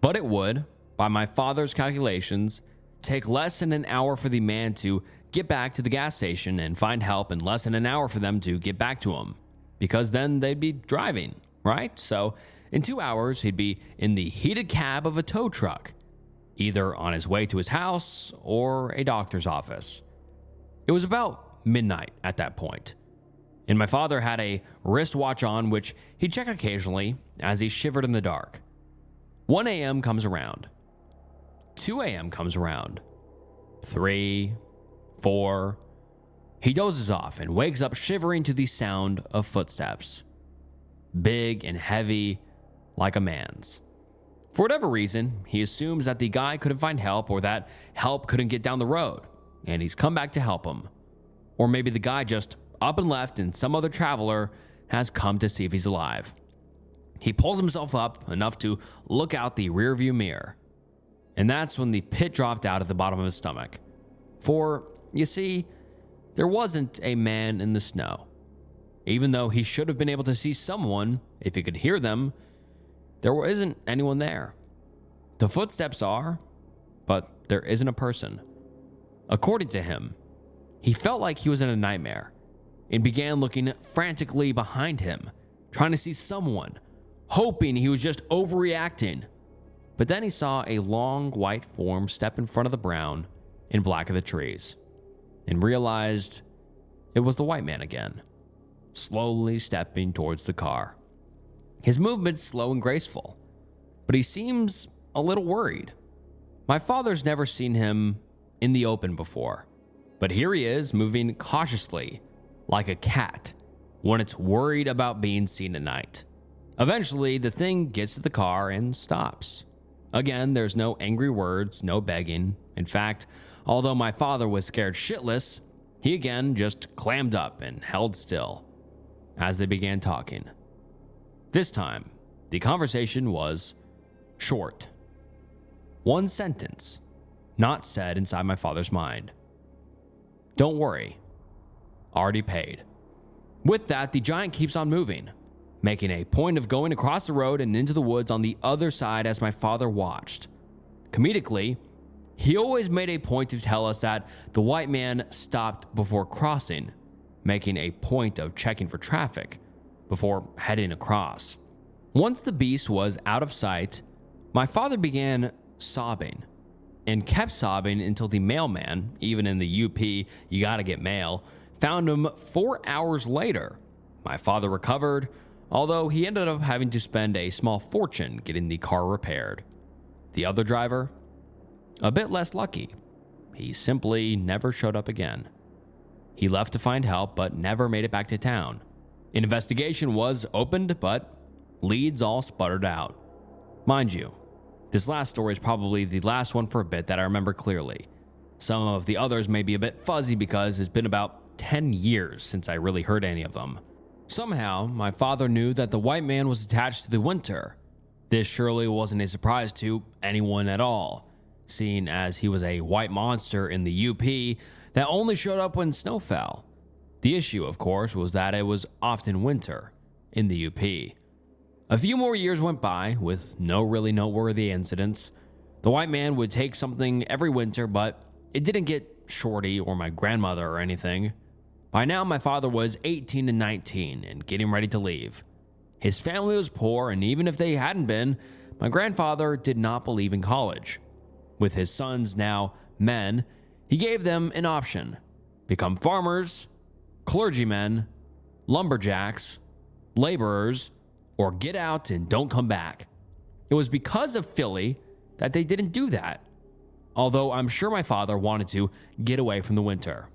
Speaker 1: But it would, by my father's calculations, take less than an hour for the man to get back to the gas station and find help, and less than an hour for them to get back to him, because then they'd be driving, right? So in 2 hours, he'd be in the heated cab of a tow truck, either on his way to his house or a doctor's office. It was about midnight at that point, and my father had a wristwatch on, which he'd check occasionally as he shivered in the dark. 1 a.m. comes around. 2 a.m. comes around. 3, 4. He dozes off and wakes up shivering to the sound of footsteps. Big and heavy, like a man's. For whatever reason, he assumes that the guy couldn't find help, or that help couldn't get down the road, and he's come back to help him. Or maybe the guy just up and left and some other traveler has come to see if he's alive. He pulls himself up enough to look out the rearview mirror. And that's when the pit dropped out at the bottom of his stomach. For, you see, there wasn't a man in the snow. Even though he should have been able to see someone if he could hear them, there isn't anyone there. The footsteps are, but there isn't a person. According to him, he felt like he was in a nightmare and began looking frantically behind him, trying to see someone, hoping he was just overreacting. But then he saw a long white form step in front of the brown and black of the trees, and realized it was the white man again, slowly stepping towards the car. His movement's slow and graceful, but he seems a little worried. My father's never seen him in the open before, but here he is moving cautiously, like a cat, when it's worried about being seen at night. Eventually, the thing gets to the car and stops. Again, there's no angry words, no begging. In fact, although my father was scared shitless, he again just clammed up and held still as they began talking. This time, the conversation was short. One sentence, not said inside my father's mind. Don't worry, already paid. With that, the giant keeps on moving, making a point of going across the road and into the woods on the other side as my father watched. Comedically, he always made a point to tell us that the white man stopped before crossing, making a point of checking for traffic before heading across. Once the beast was out of sight, my father began sobbing and kept sobbing until the mailman, even in the UP, you gotta get mail, found him 4 hours later. My father recovered, although he ended up having to spend a small fortune getting the car repaired. The other driver? A bit less lucky. He simply never showed up again. He left to find help, but never made it back to town. An investigation was opened, but leads all sputtered out. Mind you, this last story is probably the last one for a bit that I remember clearly. Some of the others may be a bit fuzzy because it's been about 10 years since I really heard any of them. Somehow, my father knew that the white man was attached to the winter. This surely wasn't a surprise to anyone at all, seeing as he was a white monster in the UP that only showed up when snow fell. The issue, of course, was that it was often winter in the UP. A few more years went by with no really noteworthy incidents. The white man would take something every winter, but it didn't get Shorty or my grandmother or anything. By now, my father was 18 and 19 and getting ready to leave. His family was poor, and even if they hadn't been, my grandfather did not believe in college. With his sons now men, he gave them an option: become farmers, clergymen, lumberjacks, laborers, or get out and don't come back. It was because of Philly that they didn't do that, although I'm sure my father wanted to get away from the winter.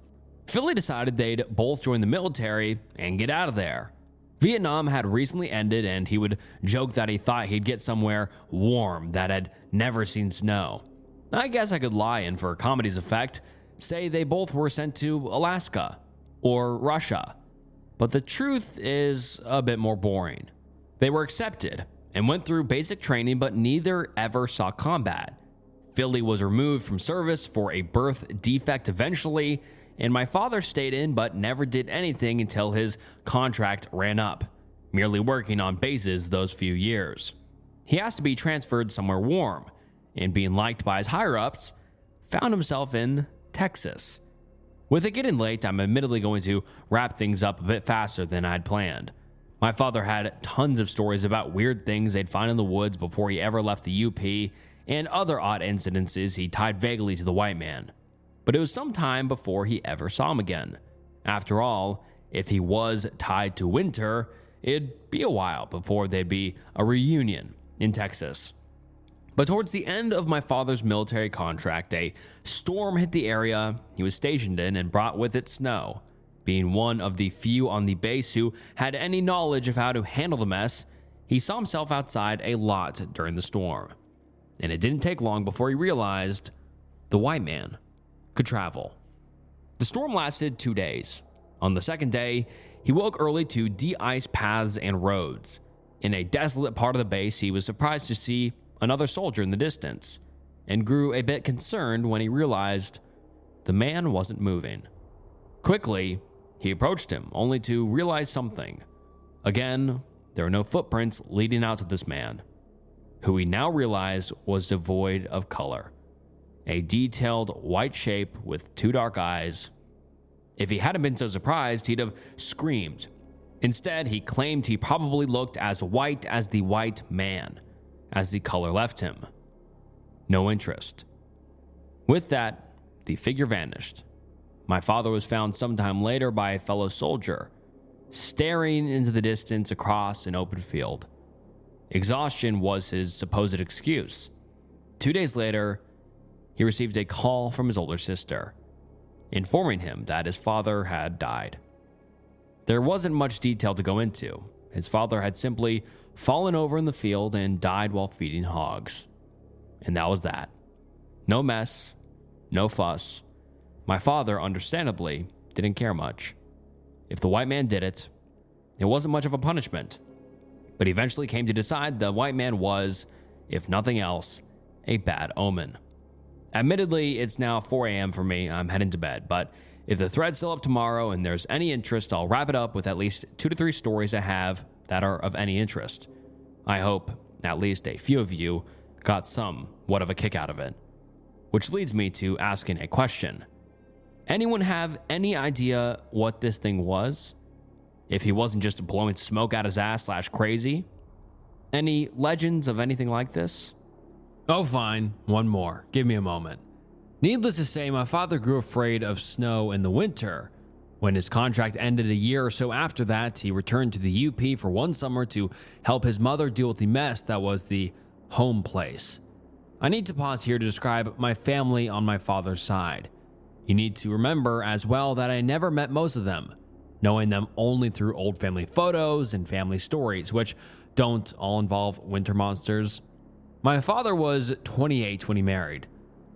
Speaker 1: Philly decided they'd both join the military and get out of there. Vietnam had recently ended, and he would joke that he thought he'd get somewhere warm that had never seen snow. I guess I could lie and, for comedy's effect, say they both were sent to Alaska or Russia. But the truth is a bit more boring. They were accepted and went through basic training, but neither ever saw combat. Philly was removed from service for a birth defect eventually, and my father stayed in but never did anything until his contract ran up, merely working on bases those few years. he asked to be transferred somewhere warm, and being liked by his higher-ups, found himself in Texas. With it getting late, I'm admittedly going to wrap things up a bit faster than I'd planned. My father had tons of stories about weird things they'd find in the woods before he ever left the UP, and other odd incidences he tied vaguely to the white man. But it was some time before he ever saw him again. After all, if he was tied to winter, it'd be a while before there'd be a reunion in Texas. But towards the end of my father's military contract, a storm hit the area he was stationed in and brought with it snow. Being one of the few on the base who had any knowledge of how to handle the mess, he saw himself outside a lot during the storm. And it didn't take long before he realized the white man could travel. The storm lasted 2 days. On the second day, he woke early to de-ice paths and roads. In a desolate part of the base, he was surprised to see another soldier in the distance, and grew a bit concerned when he realized the man wasn't moving. Quickly, he approached him, only to realize something. Again, there were no footprints leading out to this man, who he now realized was devoid of color. A detailed white shape with 2 dark eyes. If he hadn't been so surprised, he'd have screamed. Instead, he claimed he probably looked as white as the white man, as the color left him. No interest. With that, the figure vanished. My father was found sometime later by a fellow soldier, staring into the distance across an open field. Exhaustion was his supposed excuse. 2 days later, he received a call from his older sister, informing him that his father had died. There wasn't much detail to go into. His father had simply fallen over in the field and died while feeding hogs. And that was that. No mess, no fuss. My father, understandably, didn't care much. If the white man did it, it wasn't much of a punishment. But he eventually came to decide the white man was, if nothing else, a bad omen. Admittedly, it's now 4 a.m. for me. I'm heading to bed, but if the thread's still up tomorrow and there's any interest, I'll wrap it up with at least 2 to 3 stories I have that are of any interest. I hope at least a few of you got somewhat of a kick out of it. Which leads me to asking a question. Anyone have any idea what this thing was? If he wasn't just blowing smoke out his ass / crazy? Any legends of anything like this? Oh, fine. One more. Give me a moment. Needless to say, my father grew afraid of snow in the winter. When his contract ended a year or so after that, he returned to the UP for one summer to help his mother deal with the mess that was the home place. I need to pause here to describe my family on my father's side. You need to remember as well that I never met most of them, knowing them only through old family photos and family stories, which don't all involve winter monsters. My father was 28 when he married,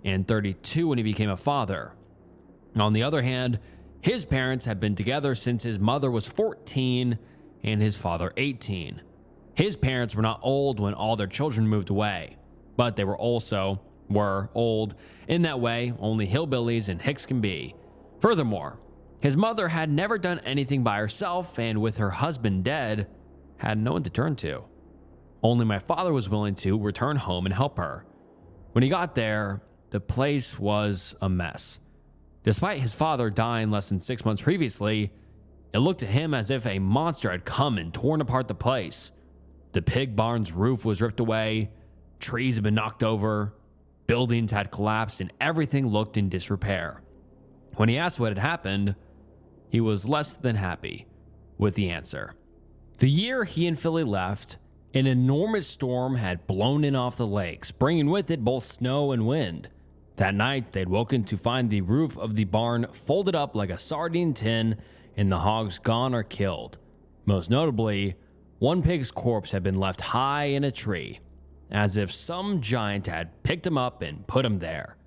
Speaker 1: and 32 when he became a father. On the other hand, his parents had been together since his mother was 14 and his father 18. His parents were not old when all their children moved away, but they were old in that way only hillbillies and hicks can be. Furthermore, his mother had never done anything by herself, and with her husband dead, had no one to turn to. Only my father was willing to return home and help her. When he got there, the place was a mess. Despite his father dying less than 6 months previously, it looked to him as if a monster had come and torn apart the place. The pig barn's roof was ripped away, trees had been knocked over, buildings had collapsed, and everything looked in disrepair. When he asked what had happened, he was less than happy with the answer. The year he and Philly left, an enormous storm had blown in off the lakes, bringing with it both snow and wind. That night, they'd woken to find the roof of the barn folded up like a sardine tin and the hogs gone or killed. Most notably, one pig's corpse had been left high in a tree, as if some giant had picked him up and put him there.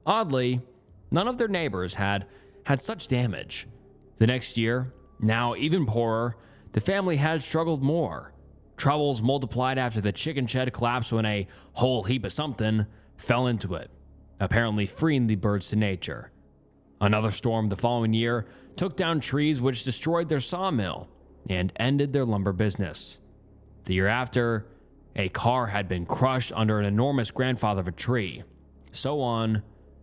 Speaker 1: Oddly, none of their neighbors had such damage. The next year, now even poorer, the family had struggled more. Troubles multiplied after the chicken shed collapsed when a whole heap of something fell into it, apparently freeing the birds to nature. Another storm the following year took down trees which destroyed their sawmill and ended their lumber business. The year after, a car had been crushed under an enormous grandfather of a tree, so on,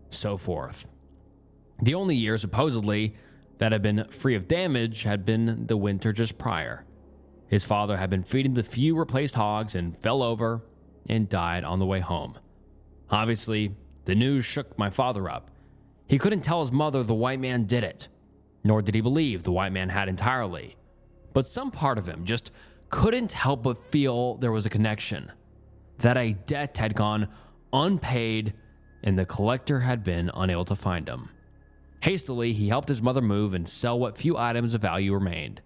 Speaker 1: so forth. The only year, supposedly, that had been free of damage had been the winter just prior. His father had been feeding the few replaced hogs and fell over and died on the way home. Obviously, the news shook my father up. He couldn't tell his mother the white man did it, nor did he believe the white man had entirely. But some part of him just couldn't help but feel there was a connection, that a debt had gone unpaid and the collector had been unable to find him. Hastily, he helped his mother move and sell what few items of value remained.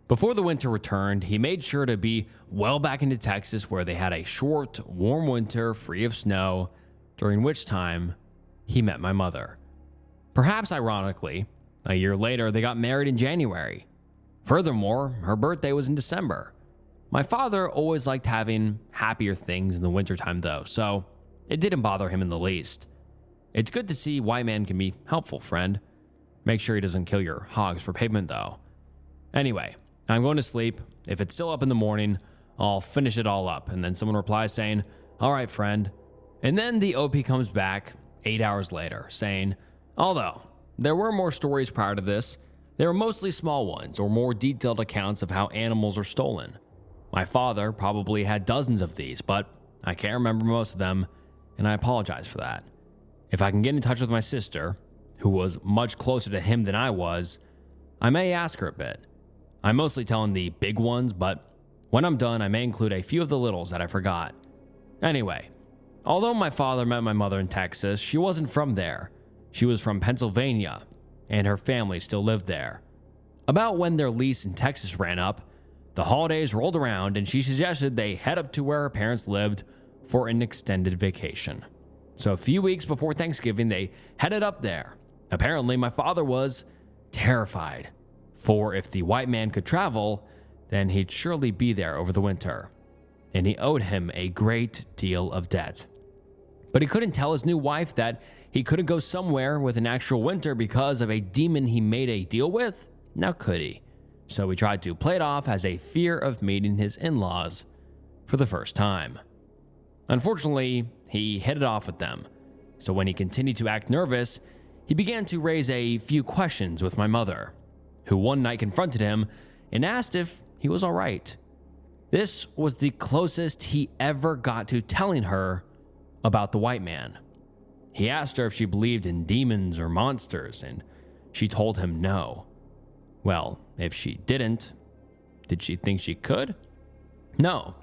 Speaker 1: Before the winter returned, he made sure to be well back into Texas, where they had a short, warm winter free of snow, during which time he met my mother. Perhaps ironically, a year later they got married in January. Furthermore, her birthday was in December. My father always liked having happier things in the wintertime though, so it didn't bother him in the least. It's good to see white man can be helpful, friend. Make sure he doesn't kill your hogs for payment though. Anyway, I'm going to sleep. If it's still up in the morning, I'll finish it all up. And then someone replies saying, all right, friend. And then the OP comes back 8 hours later saying, although there were more stories prior to this, they were mostly small ones or more detailed accounts of how animals are stolen. My father probably had dozens of these, but I can't remember most of them, and I apologize for that. If I can get in touch with my sister, who was much closer to him than I was, I may ask her a bit. I'm mostly telling the big ones, but when I'm done, I may include a few of the littles that I forgot. Anyway, although my father met my mother in Texas, she wasn't from there. She was from Pennsylvania, and her family still lived there. About when their lease in Texas ran up, the holidays rolled around, and she suggested they head up to where her parents lived for an extended vacation. So a few weeks before Thanksgiving, they headed up there. Apparently, my father was terrified, for if the white man could travel, then he'd surely be there over the winter, and he owed him a great deal of debt. But he couldn't tell his new wife that he couldn't go somewhere with an actual winter because of a demon he made a deal with? Now could he? So he tried to play it off as a fear of meeting his in-laws for the first time. Unfortunately, he hit it off with them, so when he continued to act nervous, he began to raise a few questions with my mother, who one night confronted him and asked if he was all right. This was the closest he ever got to telling her about the white man. He asked her if she believed in demons or monsters, and she told him no. Well, if she didn't, did she think she could? No.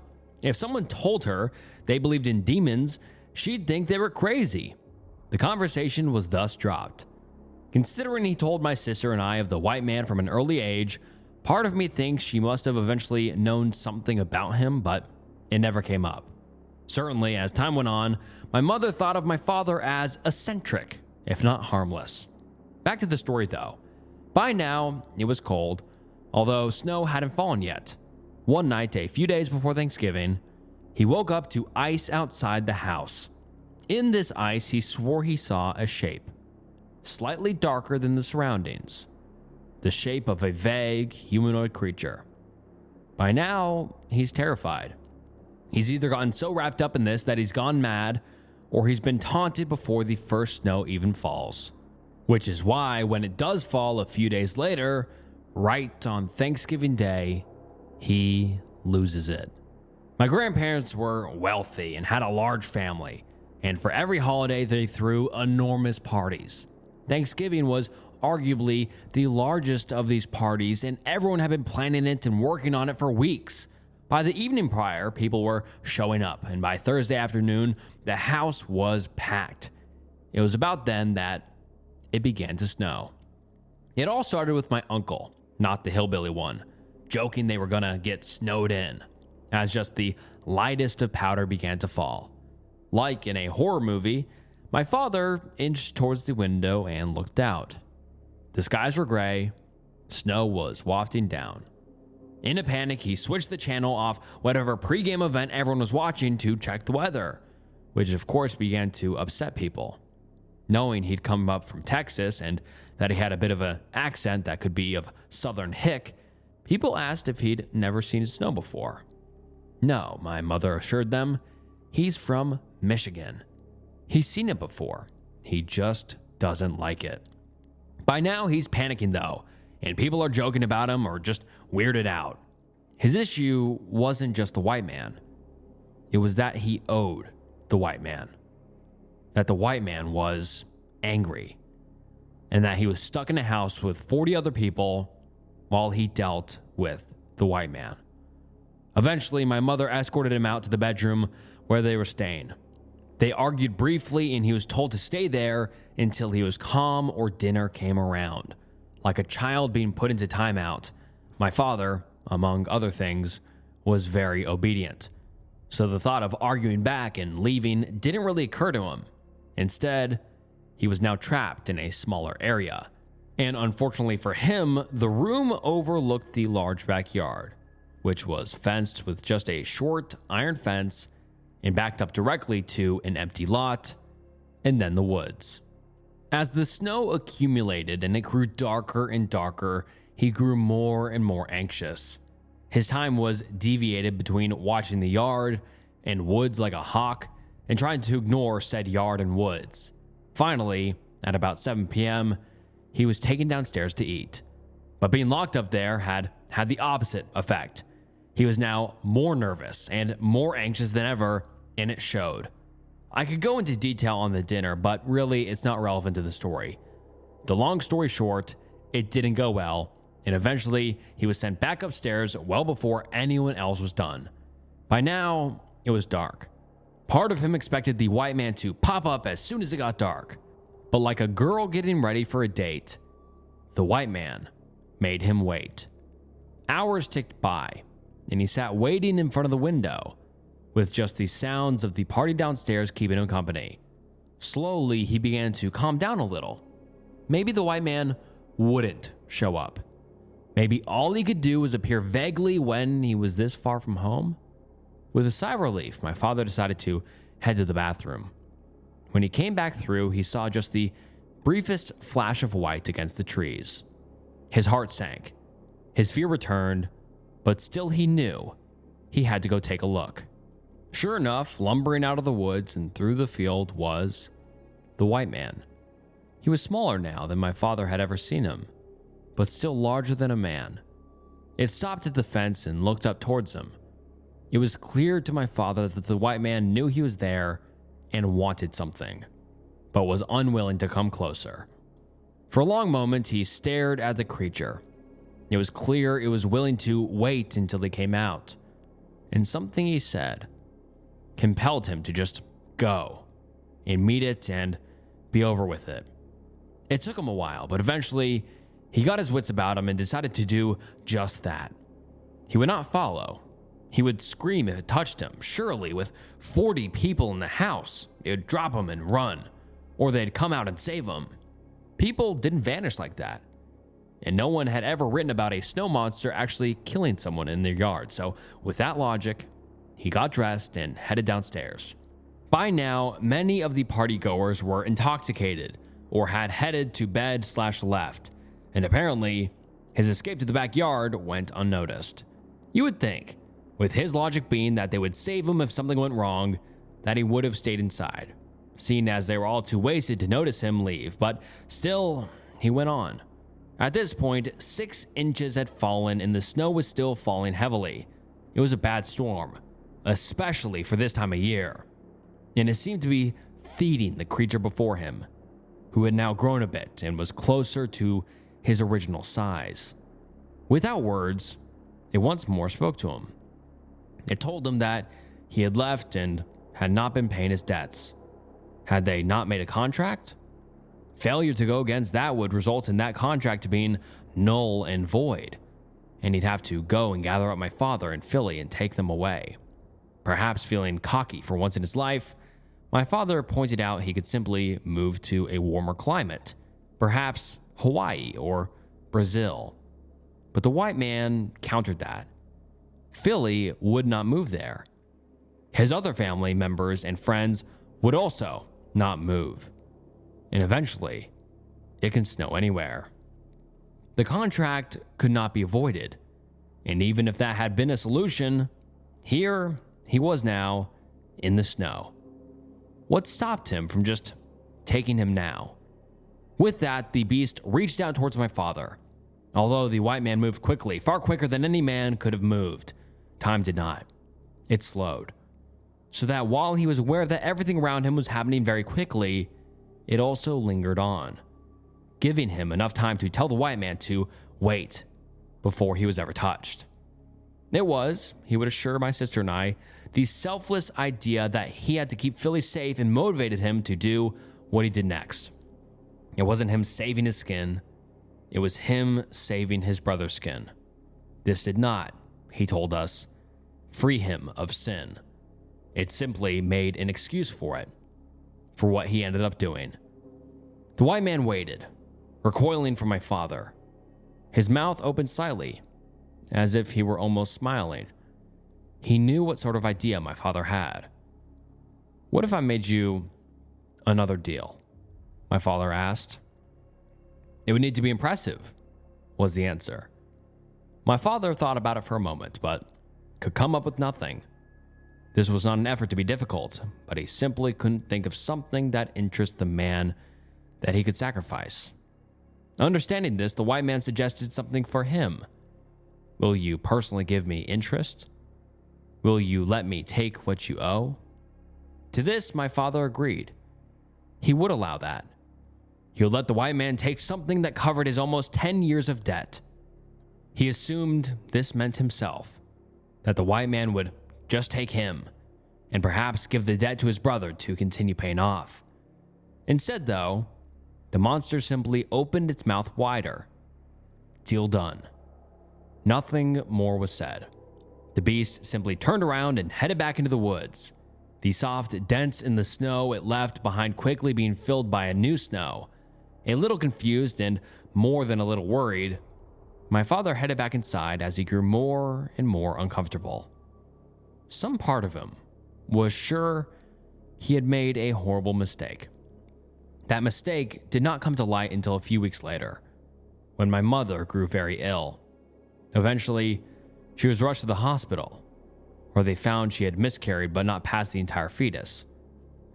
Speaker 1: If someone told her they believed in demons, she'd think they were crazy. The conversation was thus dropped. Considering he told my sister and I of the white man from an early age, part of me thinks she must have eventually known something about him, but it never came up. Certainly, as time went on, my mother thought of my father as eccentric, if not harmless. Back to the story though. By now, it was cold, although snow hadn't fallen yet. One night, a few days before Thanksgiving, he woke up to ice outside the house. In this ice, he swore he saw a shape, slightly darker than the surroundings, the shape of a vague humanoid creature. By now, he's terrified. He's either gotten so wrapped up in this that he's gone mad, or he's been taunted before the first snow even falls. Which is why when it does fall a few days later, right on Thanksgiving Day, he loses it. My grandparents were wealthy and had a large family, and for every holiday they threw enormous parties. Thanksgiving was arguably the largest of these parties, and everyone had been planning it and working on it for weeks. By the evening prior, people were showing up, and by Thursday afternoon, the house was packed. It was about then that it began to snow. It all started with my uncle, not the hillbilly one, joking they were gonna get snowed in, as just the lightest of powder began to fall. Like in a horror movie, my father inched towards the window and looked out. The skies were gray, snow was wafting down. In a panic, he switched the channel off whatever pregame event everyone was watching to check the weather, which of course began to upset people. Knowing he'd come up from Texas and that he had a bit of an accent that could be of Southern hick, people asked if he'd never seen snow before. No, my mother assured them. He's from Michigan. He's seen it before. He just doesn't like it. By now, he's panicking though, and people are joking about him or just weirded out. His issue wasn't just the white man. It was that he owed the white man. That the white man was angry. And that he was stuck in a house with 40 other people while he dealt with the white man. Eventually, my mother escorted him out to the bedroom where they were staying. They argued briefly, and he was told to stay there until he was calm or dinner came around. Like a child being put into timeout, my father, among other things, was very obedient. So the thought of arguing back and leaving didn't really occur to him. Instead, he was now trapped in a smaller area. And unfortunately for him, the room overlooked the large backyard, which was fenced with just a short iron fence and backed up directly to an empty lot and then the woods. As the snow accumulated and it grew darker and darker, he grew more and more anxious. His time was deviated between watching the yard and woods like a hawk and trying to ignore said yard and woods. Finally, at about 7 p.m., he was taken downstairs to eat. But being locked up there had the opposite effect. He was now more nervous and more anxious than ever, and it showed. I could go into detail on the dinner, but really it's not relevant to the story. The long story short, it didn't go well, and eventually he was sent back upstairs well before anyone else was done. By now, it was dark. Part of him expected the white man to pop up as soon as it got dark. But like a girl getting ready for a date, the white man made him wait. Hours ticked by, and he sat waiting in front of the window, with just the sounds of the party downstairs keeping him company. Slowly, he began to calm down a little. Maybe the white man wouldn't show up. Maybe all he could do was appear vaguely when he was this far from home. With a sigh of relief, my father decided to head to the bathroom. When he came back through, he saw just the briefest flash of white against the trees. His heart sank. His fear returned, but still he knew he had to go take a look. Sure enough, lumbering out of the woods and through the field was the white man. He was smaller now than my father had ever seen him, but still larger than a man. It stopped at the fence and looked up towards him. It was clear to my father that the white man knew he was there and wanted something, but was unwilling to come closer. For a long moment, he stared at the creature. It was clear it was willing to wait until he came out, and something he said compelled him to just go and meet it and be over with it. It took him a while, but eventually he got his wits about him and decided to do just that. He would not follow. He would scream if it touched him. Surely, with 40 people in the house, it would drop him and run, or they'd come out and save him. People didn't vanish like that, and no one had ever written about a snow monster actually killing someone in their yard. So, with that logic, he got dressed and headed downstairs. By now, many of the partygoers were intoxicated or had headed to bed/left, and apparently, his escape to the backyard went unnoticed. You would think, with his logic being that they would save him if something went wrong, that he would have stayed inside, seeing as they were all too wasted to notice him leave, but still, he went on. At this point, 6 inches had fallen and the snow was still falling heavily. It was a bad storm, especially for this time of year, and it seemed to be feeding the creature before him, who had now grown a bit and was closer to his original size. Without words, it once more spoke to him. It told him that he had left and had not been paying his debts. Had they not made a contract? Failure to go against that would result in that contract being null and void, and he'd have to go and gather up my father in Philly and take them away. Perhaps feeling cocky for once in his life, my father pointed out he could simply move to a warmer climate, perhaps Hawaii or Brazil. But the white man countered that. Philly would not move there. His other family members and friends would also not move. And eventually, it can snow anywhere. The contract could not be avoided, and even if that had been a solution, Here he was now, in the snow. What stopped him from just taking him now? With that, the beast reached out towards my father. Although the white man moved quickly, far quicker than any man could have moved, time did not. It slowed. So that while he was aware that everything around him was happening very quickly, it also lingered on, giving him enough time to tell the white man to wait before he was ever touched. It was, he would assure my sister and I, the selfless idea that he had to keep Philly safe and motivated him to do what he did next. It wasn't him saving his skin, it was him saving his brother's skin. This did not, he told us, free him of sin. It simply made an excuse for it, for what he ended up doing. The white man waited, recoiling from my father. His mouth opened slightly, as if he were almost smiling. He knew what sort of idea my father had. "What if I made you another deal?" my father asked. "It would need to be impressive," was the answer. My father thought about it for a moment, but could come up with nothing. This was not an effort to be difficult, but he simply couldn't think of something that interested the man that he could sacrifice. Understanding this, the white man suggested something for him. "Will you personally give me interest? Will you let me take what you owe?" To this, my father agreed. He would allow that. He would let the white man take something that covered his almost 10 years of debt. He assumed this meant himself, that the white man would just take him, and perhaps give the debt to his brother to continue paying off. Instead, though, the monster simply opened its mouth wider. Deal done. Nothing more was said. The beast simply turned around and headed back into the woods. The soft dents in the snow it left behind quickly being filled by a new snow. A little confused and more than a little worried, my father headed back inside as he grew more and more uncomfortable. Some part of him was sure he had made a horrible mistake. That mistake did not come to light until a few weeks later, when my mother grew very ill. Eventually, she was rushed to the hospital, where they found she had miscarried but not passed the entire fetus,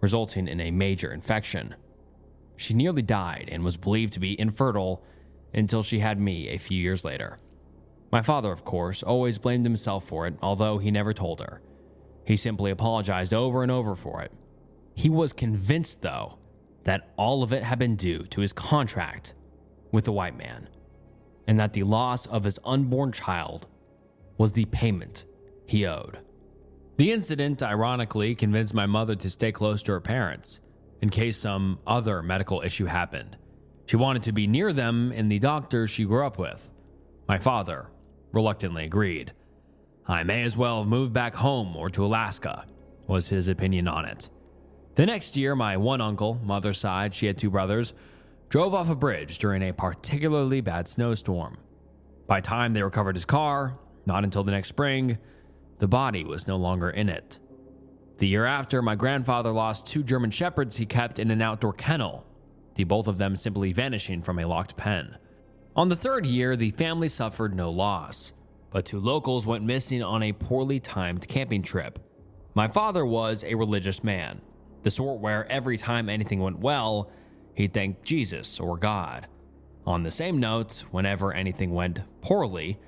Speaker 1: resulting in a major infection. She nearly died and was believed to be infertile until she had me a few years later. My father, of course, always blamed himself for it, although he never told her. He simply apologized over and over for it. He was convinced, though, that all of it had been due to his contract with the white man, and that the loss of his unborn child was the payment he owed. The incident, ironically, convinced my mother to stay close to her parents, in case some other medical issue happened. She wanted to be near them and the doctor she grew up with. My father reluctantly agreed. "I may as well have moved back home or to Alaska," was his opinion on it. The next year, my one uncle, mother's side, she had two brothers, drove off a bridge during a particularly bad snowstorm. By the time they recovered his car, not until the next spring, the body was no longer in it. The year after, my grandfather lost two German shepherds he kept in an outdoor kennel, the both of them simply vanishing from a locked pen. On the third year, the family suffered no loss, but two locals went missing on a poorly timed camping trip. My father was a religious man, the sort where every time anything went well, he'd thank Jesus or God. On the same note, whenever anything went poorly,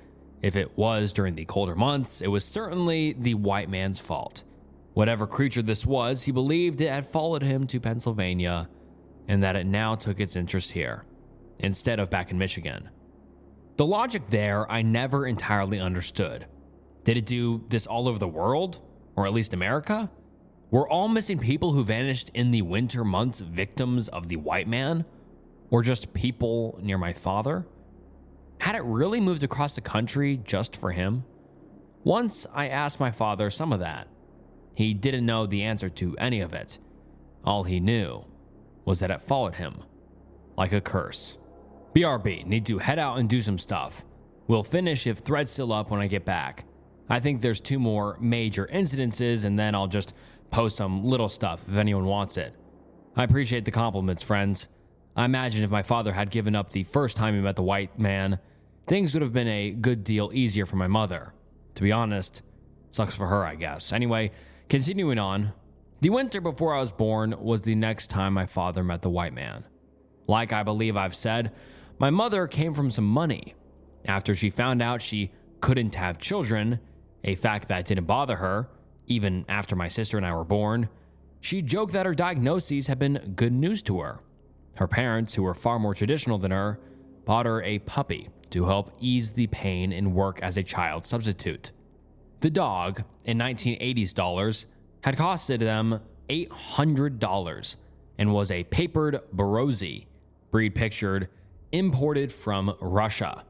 Speaker 1: if it was during the colder months, it was certainly the white man's fault. Whatever creature this was, he believed it had followed him to Pennsylvania, and that it now took its interest here, instead of back in Michigan. The logic there I never entirely understood. Did it do this all over the world? Or at least America? Were all missing people who vanished in the winter months victims of the white man? Or just people near my father? Had it really moved across the country just for him? Once I asked my father some of that. He didn't know the answer to any of it. All he knew was that it followed him like a curse. BRB, need to head out and do some stuff. We'll finish if thread's still up when I get back. I think there's two more major incidences, and then I'll just post some little stuff if anyone wants it. I appreciate the compliments, friends. I imagine if my father had given up the first time he met the white man, things would have been a good deal easier for my mother. To be honest, Sucks for her, I guess. Anyway, continuing on. The winter before I was born was the next time my father met the white man. Like I believe I've said, my mother came from some money. After she found out she couldn't have children, a fact that didn't bother her, even after my sister and I were born, she joked that her diagnoses had been good news to her. Her parents, who were far more traditional than her, bought her a puppy to help ease the pain and work as a child substitute. The dog, in 1980s dollars, had costed them $800 and was a papered Barozzi, breed pictured, imported from Russia.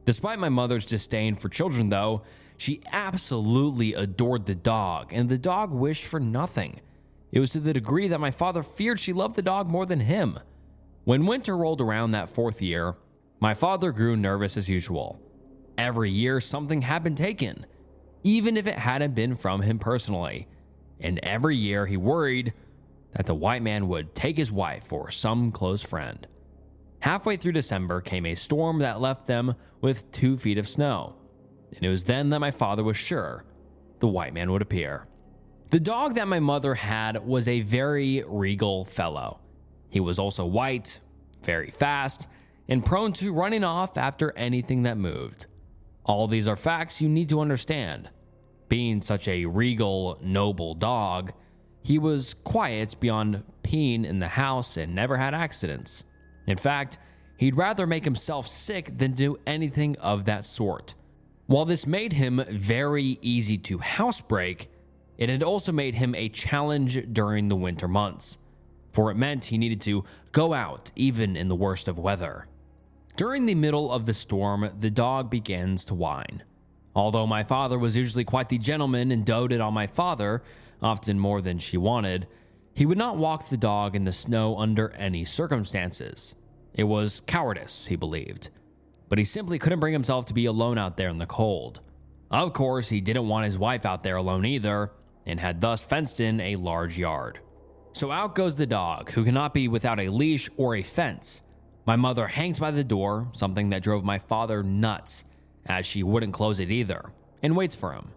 Speaker 1: Despite my mother's disdain for children, though, she absolutely adored the dog, and the dog wished for nothing. It was to the degree that my father feared she loved the dog more than him. When winter rolled around that 4th year, my father grew nervous as usual. Every year, something had been taken, even if it hadn't been from him personally. And every year, he worried that the white man would take his wife or some close friend. Halfway through December came a storm that left them with 2 feet of snow. And it was then that my father was sure the white man would appear. The dog that my mother had was a very regal fellow. He was also white, very fast, and prone to running off after anything that moved. All these are facts you need to understand. Being such a regal, noble dog, he was quiet beyond peeing in the house and never had accidents. In fact, he'd rather make himself sick than do anything of that sort. While this made him very easy to housebreak, it had also made him a challenge during the winter months, for it meant he needed to go out even in the worst of weather. During the middle of the storm, the dog begins to whine. Although my father was usually quite the gentleman and doted on my father, often more than she wanted, he would not walk the dog in the snow under any circumstances. It was cowardice, he believed, but he simply couldn't bring himself to be alone out there in the cold. Of course, he didn't want his wife out there alone either, and had thus fenced in a large yard. So out goes the dog, who cannot be without a leash or a fence. My mother hangs by the door, something that drove my father nuts, as she wouldn't close it either, and waits for him.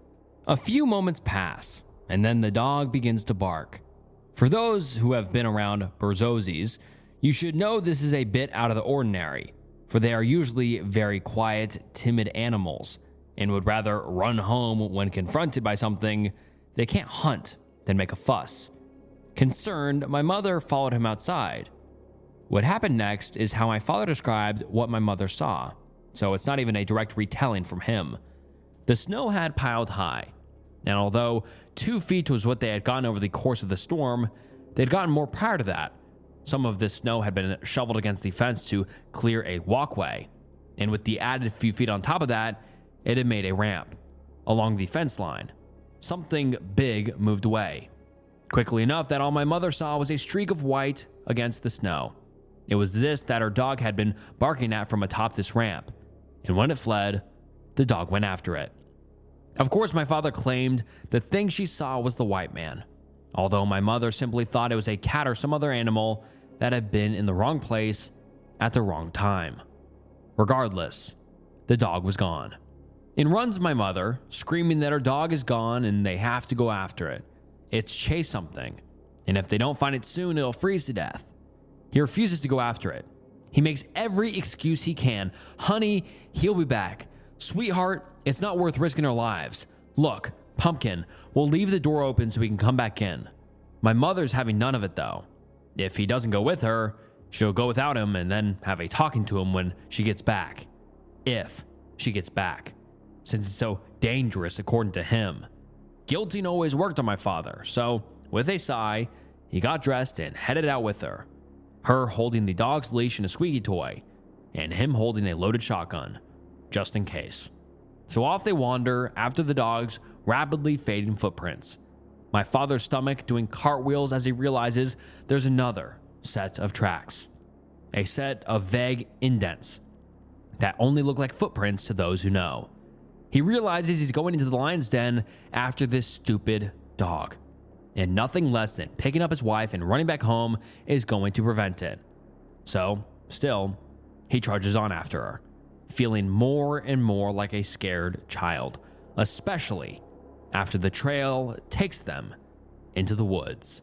Speaker 1: A few moments pass, and then the dog begins to bark. For those who have been around Berzozis, you should know this is a bit out of the ordinary, for they are usually very quiet, timid animals, and would rather run home when confronted by something they can't hunt than make a fuss. Concerned, my mother followed him outside. What happened next is how my father described what my mother saw, so it's not even a direct retelling from him. The snow had piled high, and although 2 feet was what they had gotten over the course of the storm, they'd gotten more prior to that. Some of this snow had been shoveled against the fence to clear a walkway, and with the added few feet on top of that, it had made a ramp along the fence line. Something big moved away. Quickly enough that all my mother saw was a streak of white against the snow. It was this that her dog had been barking at from atop this ramp, and when it fled, the dog went after it. Of course, my father claimed the thing she saw was the white man, although my mother simply thought it was a cat or some other animal that had been in the wrong place at the wrong time. Regardless, the dog was gone. In runs my mother, screaming that her dog is gone and they have to go after it. It's chased something, and if they don't find it soon, it'll freeze to death. He refuses to go after it. He makes every excuse he can. Honey, he'll be back. Sweetheart, it's not worth risking our lives. Look, Pumpkin, we'll leave the door open so we can come back in. My mother's having none of it though. If he doesn't go with her, she'll go without him and then have a talking to him when she gets back. If she gets back, since it's so dangerous according to him. Guilting always worked on my father, so with a sigh, he got dressed and headed out with her. Her holding the dog's leash and a squeaky toy, and him holding a loaded shotgun, just in case. So off they wander after the dog's rapidly fading footprints. My father's stomach doing cartwheels as he realizes there's another set of tracks. A set of vague indents that only look like footprints to those who know. He realizes he's going into the lion's den after this stupid dog, and nothing less than picking up his wife and running back home is going to prevent it. So, still, he charges on after her, feeling more and more like a scared child, especially after the trail takes them into the woods.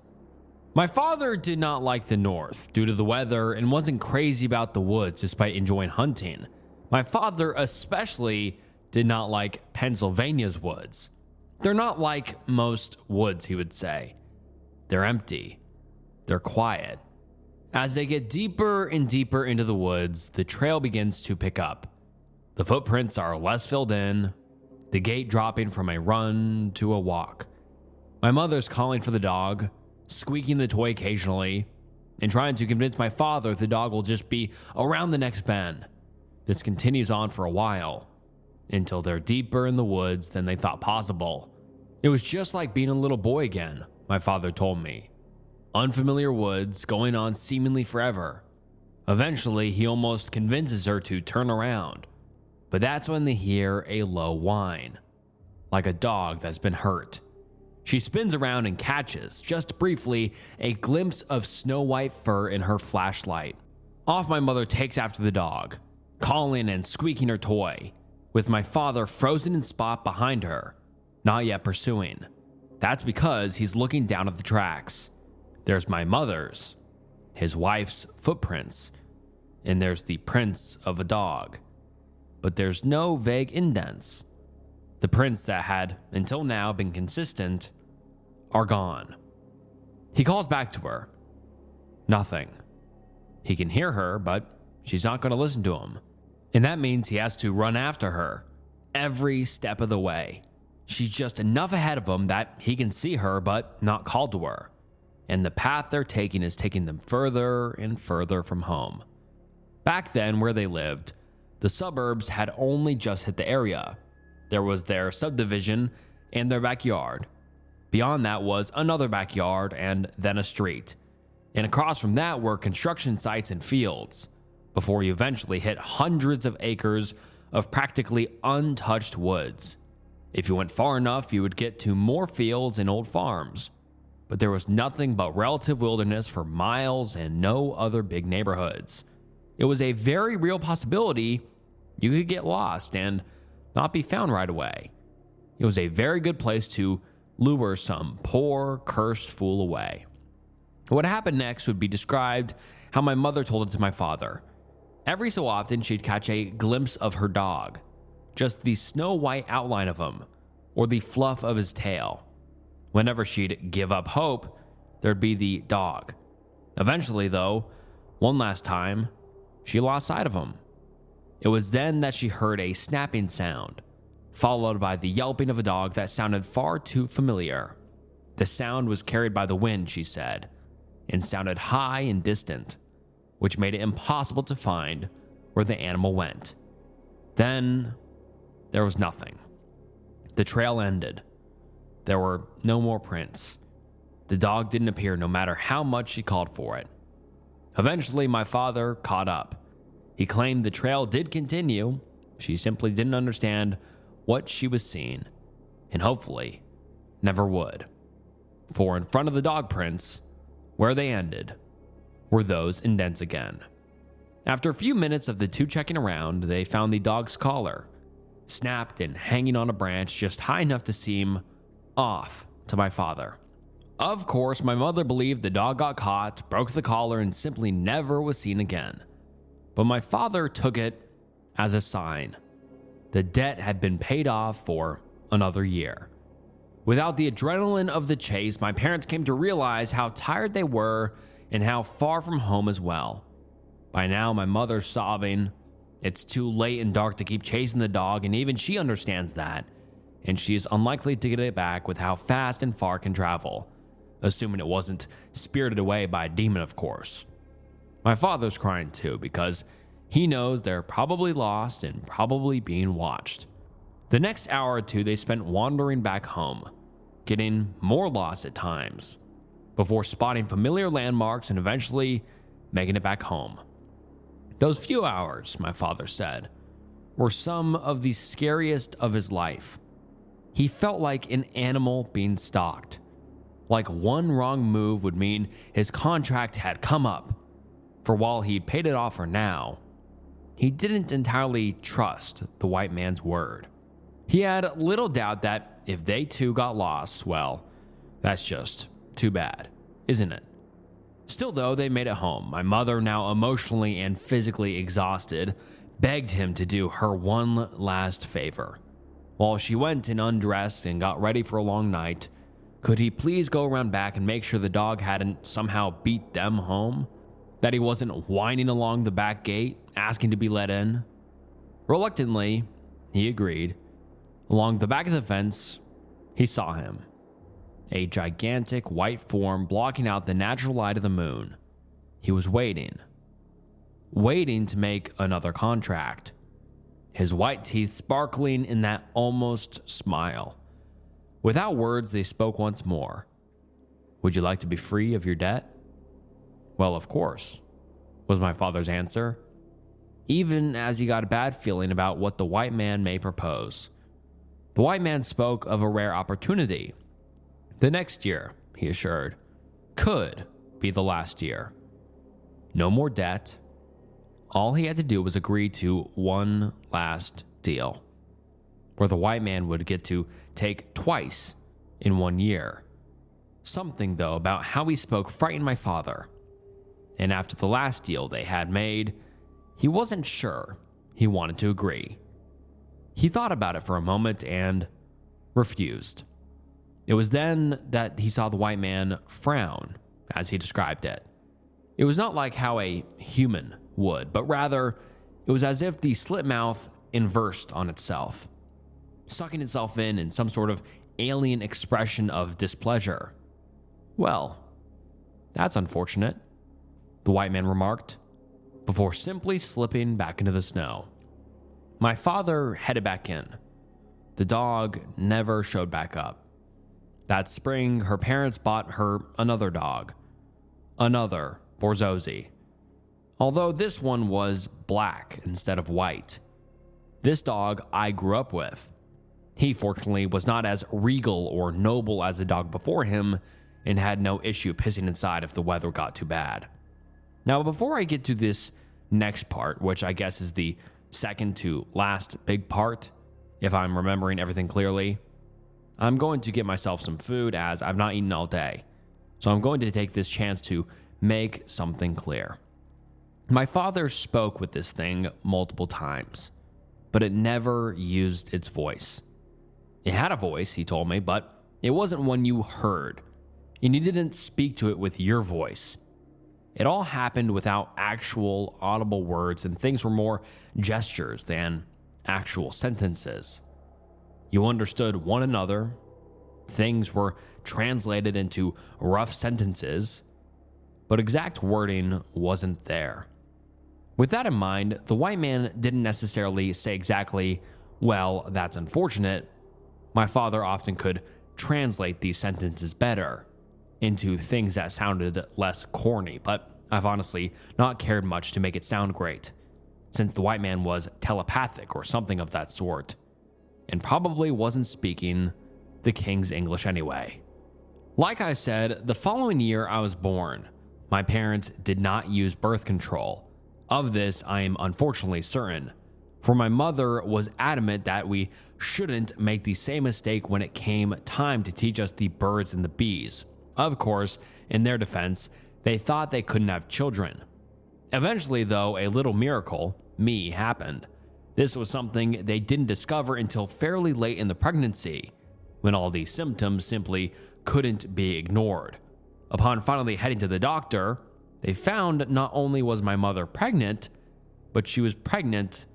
Speaker 1: My father did not like the north due to the weather and wasn't crazy about the woods despite enjoying hunting. My father especially did not like Pennsylvania's woods. They're not like most woods, he would say. They're empty. They're quiet. As they get deeper and deeper into the woods, the trail begins to pick up. The footprints are less filled in, the gait dropping from a run to a walk. My mother's calling for the dog, squeaking the toy occasionally, and trying to convince my father the dog will just be around the next bend. This continues on for a while, until they're deeper in the woods than they thought possible. It was just like being a little boy again, my father told me. Unfamiliar woods going on seemingly forever. Eventually, he almost convinces her to turn around, but that's when they hear a low whine, like a dog that's been hurt. She spins around and catches, just briefly, a glimpse of snow-white fur in her flashlight. Off my mother takes after the dog, calling and squeaking her toy, with my father frozen in spot behind her, not yet pursuing. That's because he's looking down at the tracks. There's my mother's, his wife's footprints, and there's the prints of a dog. But there's no vague indents. The prints that had, until now, been consistent are gone. He calls back to her. Nothing. He can hear her, but she's not going to listen to him. And that means he has to run after her every step of the way. She's just enough ahead of him that he can see her but not call to her. And the path they're taking is taking them further and further from home. Back then, where they lived, the suburbs had only just hit the area. There was their subdivision and their backyard. Beyond that was another backyard and then a street. And across from that were construction sites and fields, before you eventually hit hundreds of acres of practically untouched woods. If you went far enough, you would get to more fields and old farms. But there was nothing but relative wilderness for miles and no other big neighborhoods. It was a very real possibility you could get lost and not be found right away. It was a very good place to lure some poor, cursed fool away. What happened next would be described how my mother told it to my father. Every so often, she'd catch a glimpse of her dog, just the snow-white outline of him, or the fluff of his tail. Whenever she'd give up hope, there'd be the dog. Eventually, though, one last time, she lost sight of him. It was then that she heard a snapping sound, followed by the yelping of a dog that sounded far too familiar. The sound was carried by the wind, she said, and sounded high and distant, which made it impossible to find where the animal went. Then, there was nothing. The trail ended. There were no more prints. The dog didn't appear no matter how much she called for it. Eventually, my father caught up. He claimed the trail did continue. She simply didn't understand what she was seeing, and hopefully never would. For in front of the dog prints, where they ended, were those indents again. After a few minutes of the two checking around, they found the dog's collar, snapped and hanging on a branch just high enough to seem off to my father. Of course, my mother believed the dog got caught, broke the collar, and simply never was seen again. But my father took it as a sign. The debt had been paid off for another year. Without the adrenaline of the chase, my parents came to realize how tired they were and how far from home as well. By now, my mother's sobbing. It's too late and dark to keep chasing the dog, and even she understands that. And she is unlikely to get it back with how fast and far it can travel, assuming it wasn't spirited away by a demon, of course. My father's crying too, because he knows they're probably lost and probably being watched. The next hour or two they spent wandering back home, getting more lost at times, before spotting familiar landmarks and eventually making it back home. Those few hours, my father said, were some of the scariest of his life. He felt like an animal being stalked. Like one wrong move would mean his contract had come up. For while he'd paid it off for now, he didn't entirely trust the white man's word. He had little doubt that if they too got lost, well, that's just too bad, isn't it? Still, though, they made it home. My mother, now emotionally and physically exhausted, begged him to do her one last favor. While she went and undressed and got ready for a long night, could he please go around back and make sure the dog hadn't somehow beat them home? That he wasn't whining along the back gate, asking to be let in? Reluctantly, he agreed. Along the back of the fence, he saw him. A gigantic white form blocking out the natural light of the moon. He was waiting to make another contract. His white teeth sparkling in that almost smile. Without words, they spoke once more. Would you like to be free of your debt? Well, of course, was my father's answer, even as he got a bad feeling about what the white man may propose. The white man spoke of a rare opportunity. The next year, he assured, could be the last year. No more debt. All he had to do was agree to one last deal, where the white man would get to take twice in 1 year. Something, though, about how he spoke frightened my father. And after the last deal they had made, he wasn't sure he wanted to agree. He thought about it for a moment and refused. It was then that he saw the white man frown, as he described it. It was not like how a human would, but rather it was as if the slit mouth inversed on itself, sucking itself in some sort of alien expression of displeasure. Well, that's unfortunate, the white man remarked, before simply slipping back into the snow. My father headed back in. The dog never showed back up. That spring, her parents bought her another dog, another Borzosi, although this one was black instead of white. This dog I grew up with. He fortunately was not as regal or noble as the dog before him and had no issue pissing inside if the weather got too bad. Now, before I get to this next part, which I guess is the second to last big part, if I'm remembering everything clearly, I'm going to get myself some food as I've not eaten all day. So I'm going to take this chance to make something clear. My father spoke with this thing multiple times, but it never used its voice. It had a voice, he told me, but it wasn't one you heard, and you didn't speak to it with your voice. It all happened without actual audible words, and things were more gestures than actual sentences. You understood one another. Things were translated into rough sentences, but exact wording wasn't there. With that in mind, the white man didn't necessarily say exactly, well, that's unfortunate. My father often could translate these sentences better into things that sounded less corny, but I've honestly not cared much to make it sound great, since the white man was telepathic or something of that sort, and probably wasn't speaking the king's English anyway. Like I said, the following year I was born. My parents did not use birth control. Of this, I am unfortunately certain, for my mother was adamant that we shouldn't make the same mistake when it came time to teach us the birds and the bees. Of course, in their defense, they thought they couldn't have children. Eventually, though, a little miracle, me, happened. This was something they didn't discover until fairly late in the pregnancy, when all these symptoms simply couldn't be ignored. Upon finally heading to the doctor, they found not only was my mother pregnant, but she was pregnant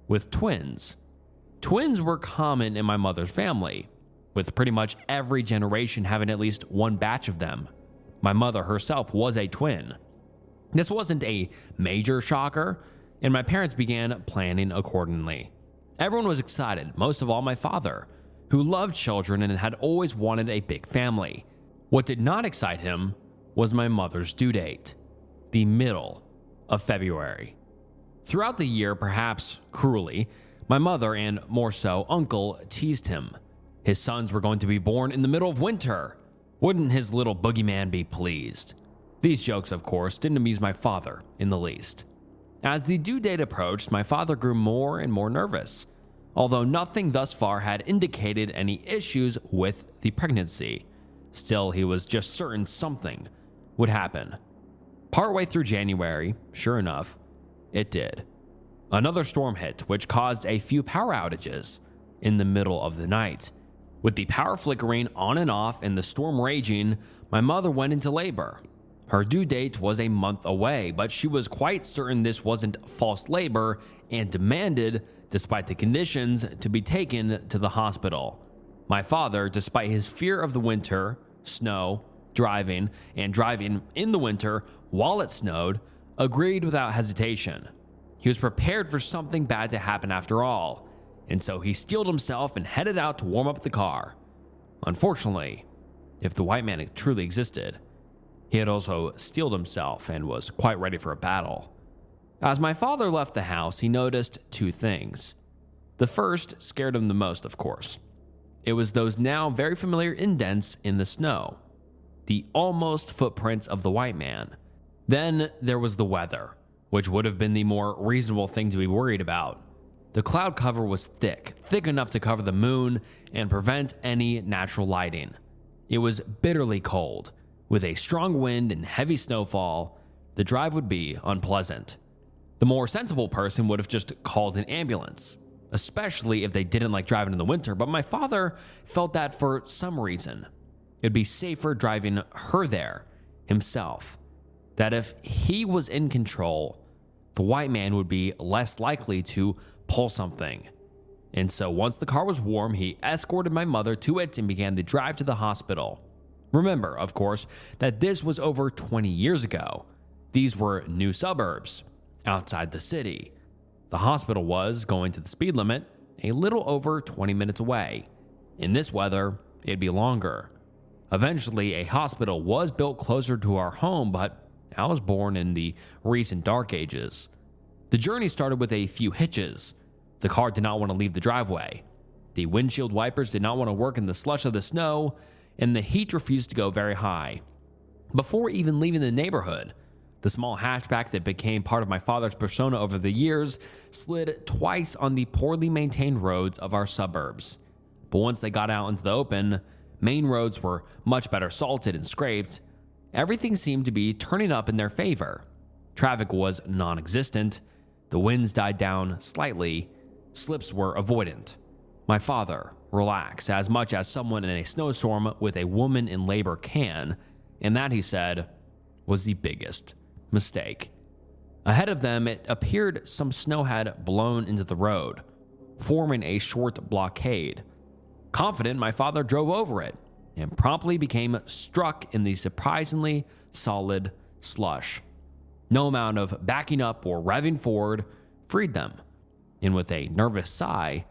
Speaker 1: with twins. Twins were common in my mother's family, with pretty much every generation having at least one batch of them. My mother herself was a twin. This wasn't a major shocker, and my parents began planning accordingly. Everyone was excited, most of all my father, who loved children and had always wanted a big family. What did not excite him was my mother's due date, the middle of February. Throughout the year, perhaps cruelly, my mother and more so uncle teased him. His sons were going to be born in the middle of winter. Wouldn't his little boogeyman be pleased? These jokes, of course, didn't amuse my father in the least. As the due date approached, my father grew more and more nervous. although nothing thus far had indicated any issues with the pregnancy. Still, he was just certain something would happen. Partway through January, sure enough, it did. Another storm hit, which caused a few power outages in the middle of the night. With the power flickering on and off and the storm raging, my mother went into labor. Her due date was a month away, but she was quite certain this wasn't false labor and demanded, despite the conditions, to be taken to the hospital. My father, despite his fear of the winter, snow, driving in the winter while it snowed, agreed without hesitation. He was prepared for something bad to happen after all, and so he steeled himself and headed out to warm up the car. Unfortunately, if the white man truly existed, he had also steeled himself and was quite ready for a battle. As my father left the house, he noticed two things. The first scared him the most, of course. It was those now very familiar indents in the snow, the almost footprints of the white man. Then there was the weather, which would have been the more reasonable thing to be worried about. The cloud cover was thick enough to cover the moon and prevent any natural lighting. It was bitterly cold. With a strong wind and heavy snowfall, the drive would be unpleasant. The more sensible person would have just called an ambulance, especially if they didn't like driving in the winter, but my father felt that for some reason, it'd be safer driving her there himself. That if he was in control, the white man would be less likely to pull something. And so once the car was warm, he escorted my mother to it and began the drive to the hospital. Remember, of course, that this was over 20 years ago. These were new suburbs outside the city. The hospital was, going to the speed limit, a little over 20 minutes away. In this weather, it'd be longer. Eventually, a hospital was built closer to our home, but I was born in the recent dark ages. The journey started with a few hitches. The car did not want to leave the driveway. The windshield wipers did not want to work in the slush of the snow, and the heat refused to go very high. Before even leaving the neighborhood, the small hatchback that became part of my father's persona over the years slid twice on the poorly maintained roads of our suburbs. But once they got out into the open, main roads were much better salted and scraped. Everything seemed to be turning up in their favor. Traffic was non-existent. The winds died down slightly. Slips were avoidant. My father relaxed as much as someone in a snowstorm with a woman in labor can, and that, he said, was the biggest mistake. Ahead of them, it appeared some snow had blown into the road, forming a short blockade. Confident, my father drove over it and promptly became struck in the surprisingly solid slush. No amount of backing up or revving forward freed them, and with a nervous sigh,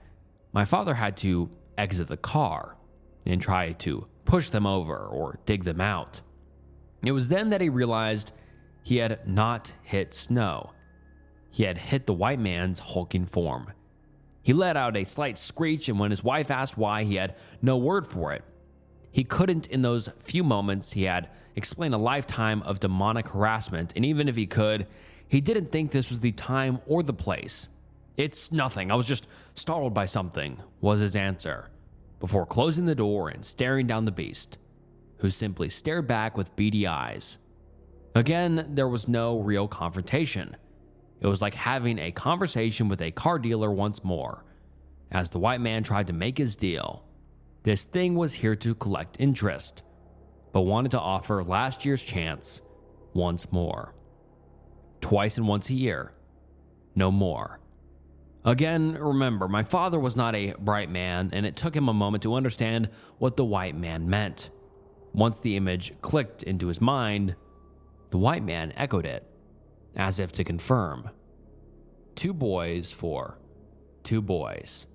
Speaker 1: my father had to exit the car and try to push them over or dig them out. It was then that he realized he had not hit snow. He had hit the white man's hulking form. He let out a slight screech, and when his wife asked why, he had no word for it. He couldn't, in those few moments, he had explained a lifetime of demonic harassment, and even if he could, he didn't think this was the time or the place. "It's nothing, I was just startled by something," was his answer, before closing the door and staring down the beast, who simply stared back with beady eyes. Again, there was no real confrontation. It was like having a conversation with a car dealer once more, as the white man tried to make his deal. This thing was here to collect interest, but wanted to offer last year's chance once more. Twice and once a year, no more. Again, remember, my father was not a bright man, and it took him a moment to understand what the white man meant. Once the image clicked into his mind, the white man echoed it, as if to confirm. 2 boys for 2 boys.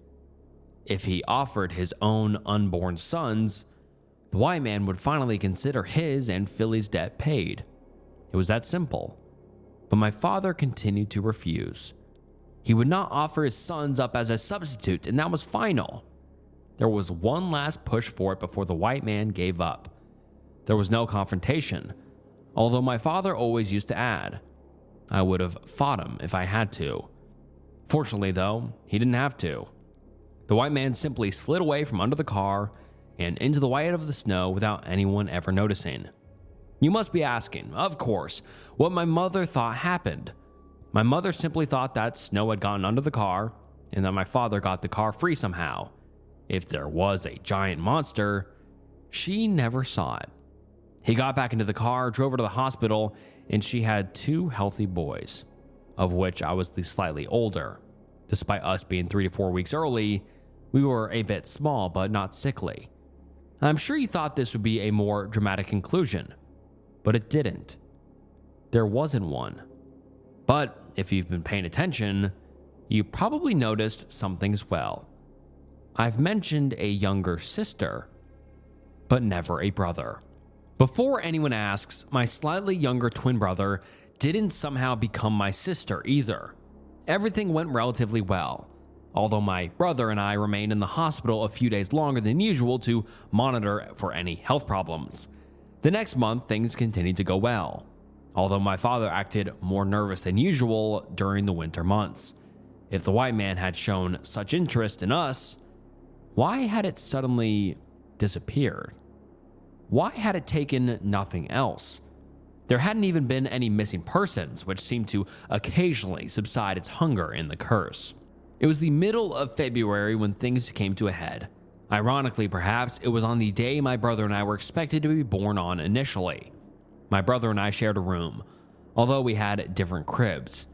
Speaker 1: If he offered his own unborn sons, the white man would finally consider his and Philly's debt paid. It was that simple. But my father continued to refuse. He would not offer his sons up as a substitute, and that was final. There was one last push for it before the white man gave up. There was no confrontation, although my father always used to add, "I would have fought him if I had to." Fortunately, though, he didn't have to. The white man simply slid away from under the car and into the white of the snow without anyone ever noticing. You must be asking, of course, what my mother thought happened. My mother simply thought that snow had gotten under the car and that my father got the car free somehow. If there was a giant monster, she never saw it. He got back into the car, drove her to the hospital, and she had 2 healthy boys, of which I was the slightly older. Despite us being 3 to 4 weeks early, we were a bit small but not sickly. I'm sure you thought this would be a more dramatic conclusion, but it didn't. There wasn't one. But if you've been paying attention, you probably noticed something as well. I've mentioned a younger sister, but never a brother. Before anyone asks, my slightly younger twin brother didn't somehow become my sister either. Everything went relatively well, although my brother and I remained in the hospital a few days longer than usual to monitor for any health problems. The next month, things continued to go well, although my father acted more nervous than usual during the winter months. If the white man had shown such interest in us, why had it suddenly disappeared? Why had it taken nothing else? There hadn't even been any missing persons, which seemed to occasionally subside its hunger in the curse. It was the middle of February when things came to a head. Ironically, perhaps, it was on the day my brother and I were expected to be born on initially. My brother and I shared a room, although we had different cribs.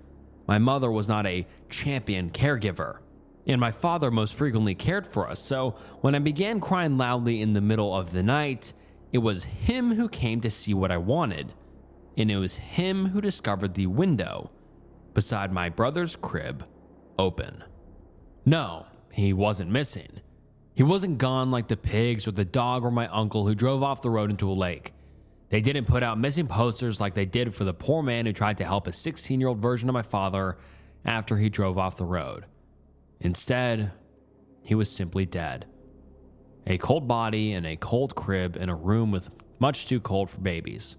Speaker 1: My mother was not a champion caregiver, and my father most frequently cared for us, so when I began crying loudly in the middle of the night, it was him who came to see what I wanted, and it was him who discovered the window beside my brother's crib open. No, he wasn't missing. He wasn't gone like the pigs or the dog or my uncle who drove off the road into a lake. They didn't put out missing posters like they did for the poor man who tried to help a 16-year-old version of my father after he drove off the road. Instead, he was simply dead. A cold body in a cold crib in a room with much too cold for babies.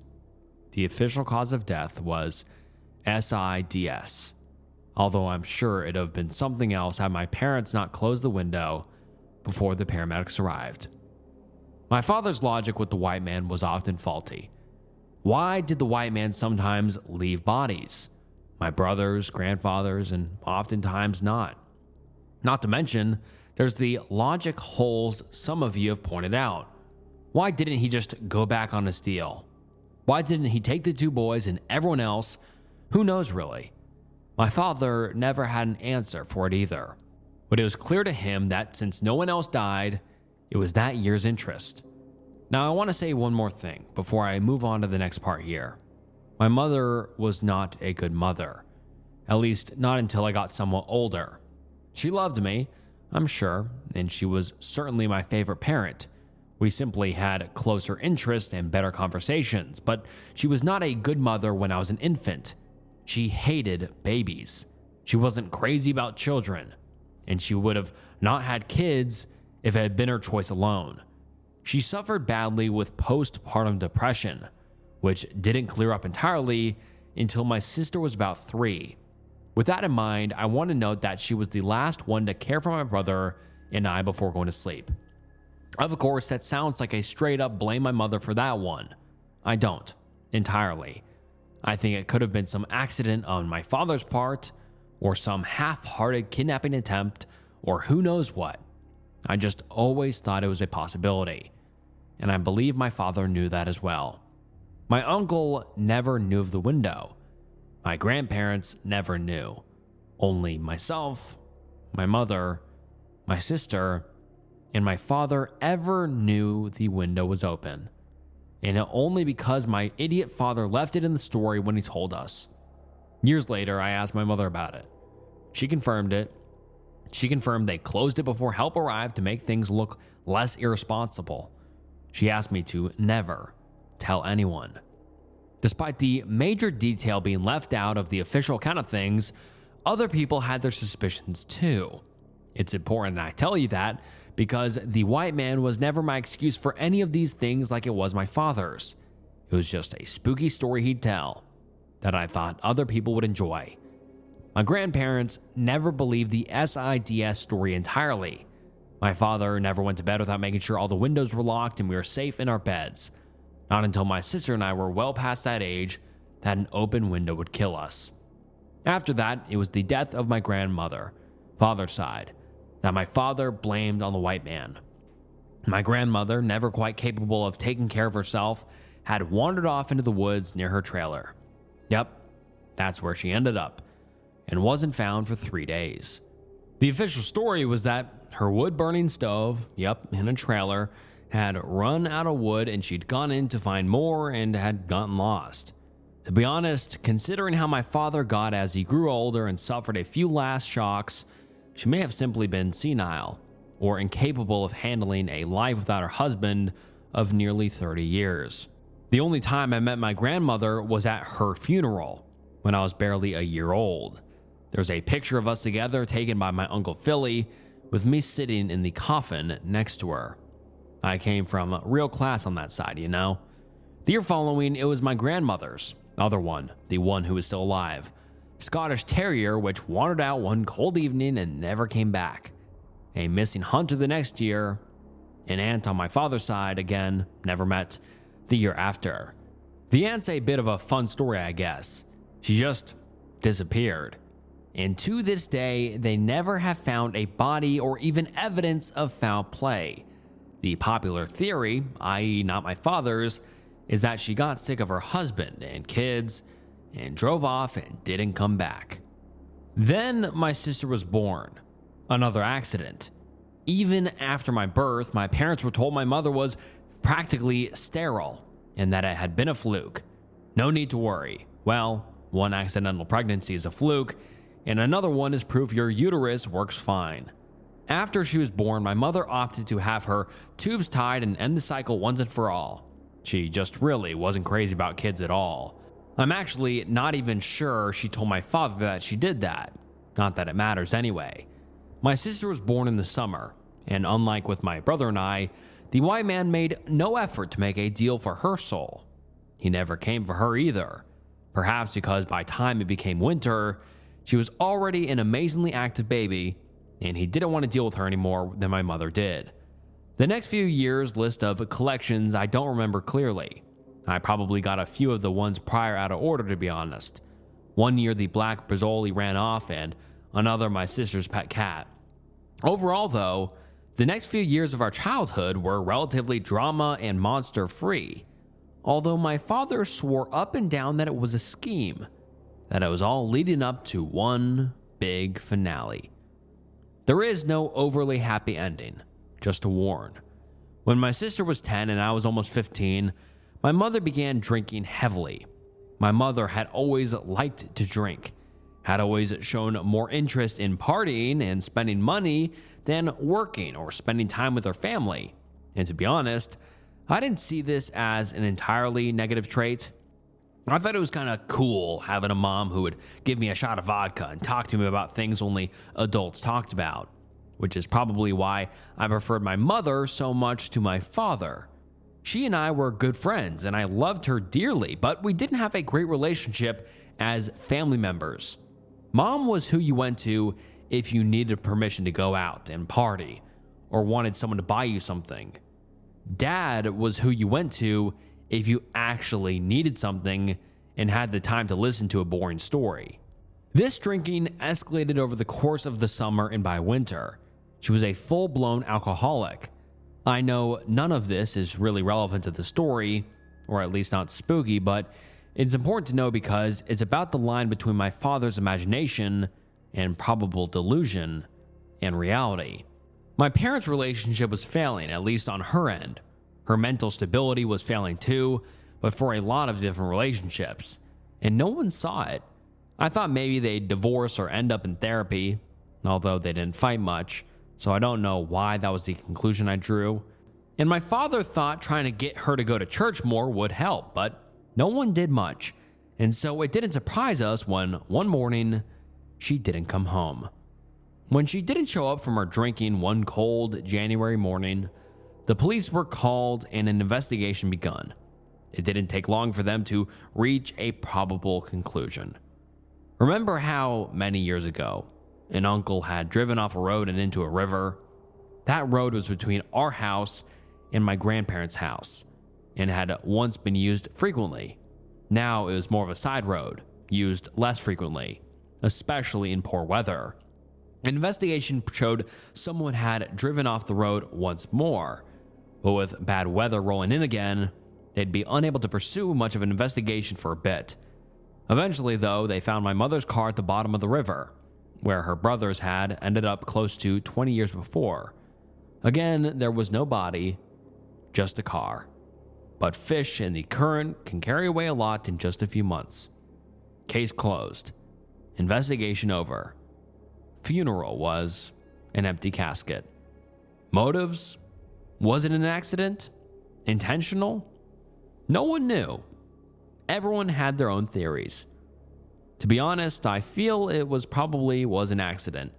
Speaker 1: The official cause of death was SIDS, although I'm sure it'd have been something else had my parents not closed the window before the paramedics arrived. My father's logic with the white man was often faulty. Why did the white man sometimes leave bodies? My brothers, grandfathers, and oftentimes not. Not to mention, there's the logic holes some of you have pointed out. Why didn't he just go back on his deal? Why didn't he take the 2 boys and everyone else? Who knows really? My father never had an answer for it either. But it was clear to him that since no one else died, it was that year's interest. Now, I want to say one more thing before I move on to the next part here. My mother was not a good mother, at least not until I got somewhat older. She loved me, I'm sure, and she was certainly my favorite parent. We simply had closer interests and better conversations, but she was not a good mother when I was an infant. She hated babies. She wasn't crazy about children, and she would have not had kids if it had been her choice alone. She suffered badly with postpartum depression, which didn't clear up entirely until my sister was about 3. With that in mind, I want to note that she was the last one to care for my brother and I before going to sleep. Of course, that sounds like a straight up blame my mother for that one. I don't, entirely. I think it could have been some accident on my father's part, or some half-hearted kidnapping attempt, or who knows what. I just always thought it was a possibility, and I believe my father knew that as well. My uncle never knew of the window. My grandparents never knew. Only myself, my mother, my sister, and my father ever knew the window was open. And only because my idiot father left it in the story when he told us. Years later, I asked my mother about it. She confirmed it. She confirmed they closed it before help arrived to make things look less irresponsible. She asked me to never tell anyone. Despite the major detail being left out of the official account of things, other people had their suspicions too. It's important that I tell you that because the white man was never my excuse for any of these things like it was my father's. It was just a spooky story he'd tell that I thought other people would enjoy. My grandparents never believed the SIDS story entirely, My father never went to bed without making sure all the windows were locked and we were safe in our beds. Not until my sister and I were well past that age that an open window would kill us. After that, it was the death of my grandmother, father's side, that my father blamed on the white man. My grandmother, never quite capable of taking care of herself, had wandered off into the woods near her trailer. Yep, that's where she ended up, and wasn't found for 3 days. The official story was that her wood-burning stove, in a trailer, had run out of wood and she'd gone in to find more and had gotten lost. To be honest, considering how my father got as he grew older and suffered a few last shocks, she may have simply been senile or incapable of handling a life without her husband of nearly 30 years. The only time I met my grandmother was at her funeral, when I was barely a year old. There's a picture of us together taken by my Uncle Philly, with me sitting in the coffin next to her. I came from real class on that side, you know? The year following, it was my grandmother's, other one, the one who was still alive, Scottish Terrier, which wandered out one cold evening and never came back. A missing hunter the next year. An aunt on my father's side, again, never met the year after. The aunt's a bit of a fun story, I guess. She just disappeared. And to this day, they never have found a body or even evidence of foul play. The popular theory, i.e. not my father's, is that she got sick of her husband and kids and drove off and didn't come back. Then my sister was born. Another accident. Even after my birth, my parents were told my mother was practically sterile and that it had been a fluke. No need to worry. Well, one accidental pregnancy is a fluke, and another one is proof your uterus works fine. After she was born, my mother opted to have her tubes tied and end the cycle once and for all. She just really wasn't crazy about kids at all. I'm actually not even sure she told my father that she did that. Not that it matters anyway. My sister was born in the summer, and unlike with my brother and I, the white man made no effort to make a deal for her soul. He never came for her either. Perhaps because by the time it became winter, she was already an amazingly active baby, and he didn't want to deal with her any more than my mother did. The next few years' list of collections I don't remember clearly. I probably got a few of the ones prior out of order, to be honest. One year the black Brazzoli ran off, and another my sister's pet cat. Overall, though, the next few years of our childhood were relatively drama and monster free, although my father swore up and down that it was a scheme, that it was all leading up to one big finale. There is no overly happy ending, just to warn. When my sister was 10 and I was almost 15, my mother began drinking heavily. My mother had always liked to drink, had always shown more interest in partying and spending money than working or spending time with her family. And to be honest, I didn't see this as an entirely negative trait. I thought it was kind of cool having a mom who would give me a shot of vodka and talk to me about things only adults talked about, which is probably why I preferred my mother so much to my father. She and I were good friends, and I loved her dearly, but we didn't have a great relationship as family members. Mom was who you went to if you needed permission to go out and party, or wanted someone to buy you something. Dad was who you went to if you actually needed something and had the time to listen to a boring story. This drinking escalated over the course of the summer and by winter. She was a full-blown alcoholic. I know none of this is really relevant to the story, or at least not spooky, but it's important to know because it's about the line between my father's imagination and probable delusion and reality. My parents' relationship was failing, at least on her end. Her mental stability was failing too, but for a lot of different relationships, and no one saw it. I thought maybe they'd divorce or end up in therapy, although they didn't fight much, so I don't know why that was the conclusion I drew. And my father thought trying to get her to go to church more would help, but no one did much, and so it didn't surprise us when one morning she didn't come home. When she didn't show up from her drinking one cold January morning, the police were called and an investigation begun. It didn't take long for them to reach a probable conclusion. Remember how many years ago an uncle had driven off a road and into a river? That road was between our house and my grandparents' house and had once been used frequently. Now it was more of a side road, used less frequently, especially in poor weather. An investigation showed someone had driven off the road once more, but with bad weather rolling in again, they'd be unable to pursue much of an investigation for a bit. Eventually, though, they found my mother's car at the bottom of the river, where her brothers had ended up close to 20 years before. Again, there was no body, just a car. But fish in the current can carry away a lot in just a few months. Case closed. Investigation over. Funeral was an empty casket. Motives? Was it an accident? Intentional? No one knew. Everyone had their own theories. To be honest, I feel it was an accident,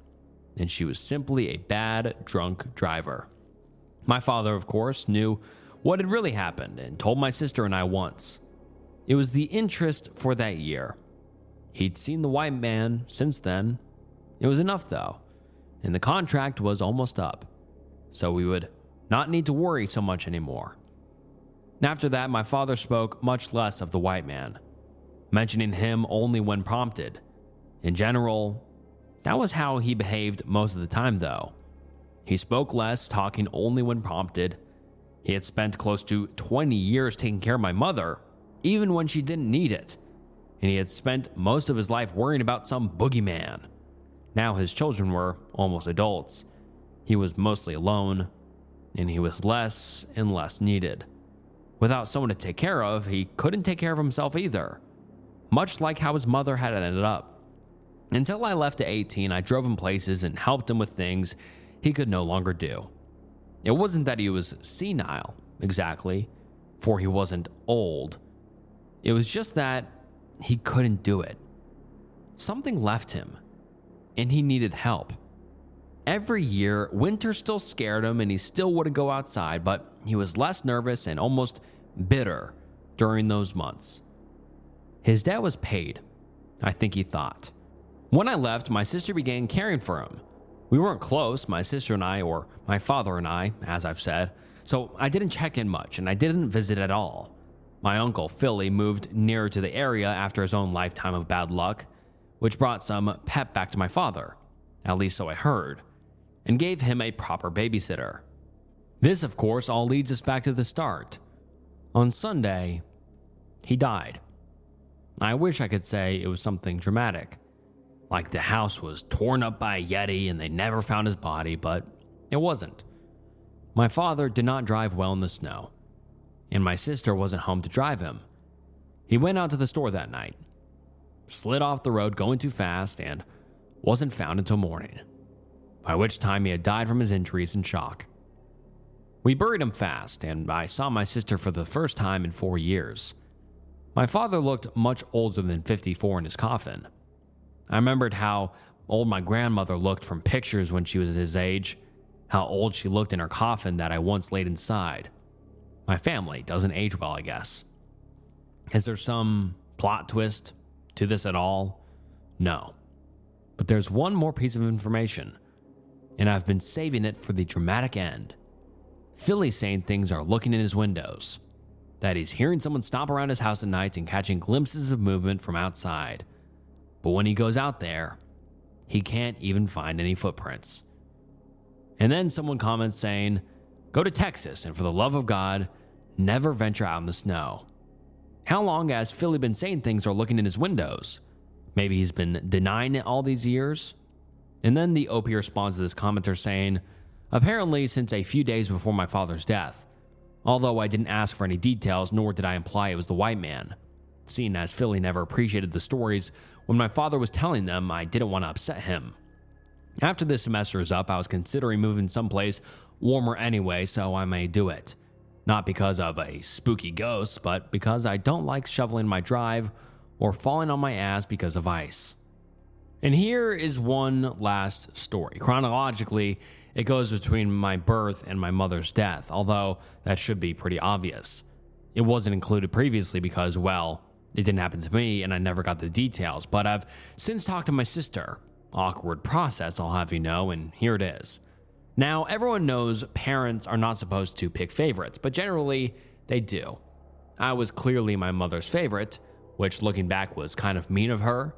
Speaker 1: and she was simply a bad drunk driver. My father, of course, knew what had really happened and told my sister and I once. It was the interest for that year. He'd seen the white man since then. It was enough, though, and the contract was almost up, so we would not need to worry so much anymore. After that, my father spoke much less of the white man, mentioning him only when prompted. In general, that was how he behaved most of the time, though. He spoke less, talking only when prompted. He had spent close to 20 years taking care of my mother, even when she didn't need it, and he had spent most of his life worrying about some boogeyman. Now his children were almost adults. He was mostly alone, and he was less and less needed. Without someone to take care of, he couldn't take care of himself either, much like how his mother had ended up. Until I left at 18, I drove him places and helped him with things he could no longer do. It wasn't that he was senile, exactly, for he wasn't old. It was just that he couldn't do it. Something left him, and he needed help. Every year, winter still scared him and he still wouldn't go outside, but he was less nervous and almost bitter during those months. His debt was paid, I think he thought. When I left, my sister began caring for him. We weren't close, my sister and I, or my father and I, as I've said, so I didn't check in much and I didn't visit at all. My uncle, Philly, moved nearer to the area after his own lifetime of bad luck, which brought some pep back to my father, at least so I heard, and gave him a proper babysitter. This, of course, all leads us back to the start. On Sunday, he died. I wish I could say it was something dramatic, like the house was torn up by a Yeti and they never found his body, but it wasn't. My father did not drive well in the snow, and my sister wasn't home to drive him. He went out to the store that night, slid off the road going too fast, and wasn't found until morning, by which time he had died from his injuries and shock. We buried him fast, and I saw my sister for the first time in 4 years. My father looked much older than 54 in his coffin. I remembered how old my grandmother looked from pictures when she was his age, how old she looked in her coffin that I once laid inside. My family doesn't age well, I guess. Is there some plot twist to this at all? No. But there's one more piece of information, and I've been saving it for the dramatic end. Philly's saying things are looking in his windows, that he's hearing someone stomp around his house at night and catching glimpses of movement from outside. But when he goes out there, he can't even find any footprints. And then someone comments saying, "Go to Texas, and for the love of God, never venture out in the snow." How long has Philly been saying things are looking in his windows? Maybe he's been denying it all these years? And then the OP responds to this commenter saying, "Apparently since a few days before my father's death, although I didn't ask for any details, nor did I imply it was the white man. Seeing as Philly never appreciated the stories, when my father was telling them, I didn't want to upset him. After this semester is up, I was considering moving someplace warmer anyway, so I may do it. Not because of a spooky ghost, but because I don't like shoveling my drive or falling on my ass because of ice." And here is one last story. Chronologically, it goes between my birth and my mother's death, although that should be pretty obvious. It wasn't included previously because, well, it didn't happen to me and I never got the details, but I've since talked to my sister. Awkward process, I'll have you know, and here it is. Now, everyone knows parents are not supposed to pick favorites, but generally, they do. I was clearly my mother's favorite, which looking back was kind of mean of her.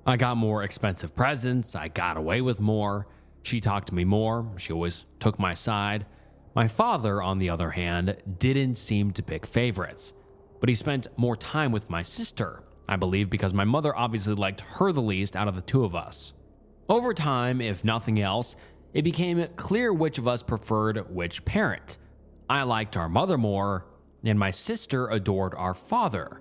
Speaker 1: I got more expensive presents, I got away with more, she talked to me more, she always took my side. My father, on the other hand, didn't seem to pick favorites, but he spent more time with my sister, I believe because my mother obviously liked her the least out of the two of us. Over time, if nothing else, it became clear which of us preferred which parent. I liked our mother more, and my sister adored our father.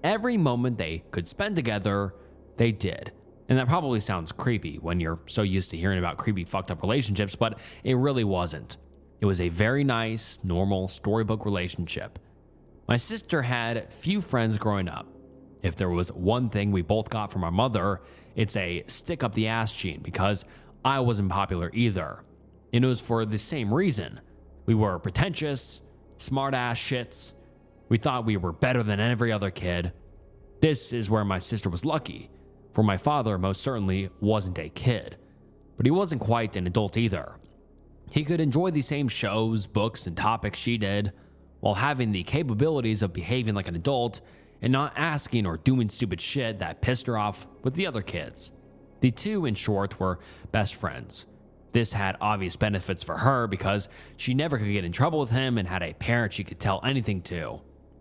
Speaker 1: Every moment they could spend together, they did. And that probably sounds creepy when you're so used to hearing about creepy, fucked up relationships, but it really wasn't. It was a very nice, normal storybook relationship. My sister had few friends growing up. If there was one thing we both got from our mother, it's a stick up the ass gene because I wasn't popular either. And it was for the same reason. We were pretentious, smart ass shits. We thought we were better than every other kid. This is where my sister was lucky, for my father most certainly wasn't a kid. But he wasn't quite an adult either. He could enjoy the same shows, books, and topics she did, while having the capabilities of behaving like an adult and not asking or doing stupid shit that pissed her off with the other kids. The two, in short, were best friends. This had obvious benefits for her because she never could get in trouble with him and had a parent she could tell anything to.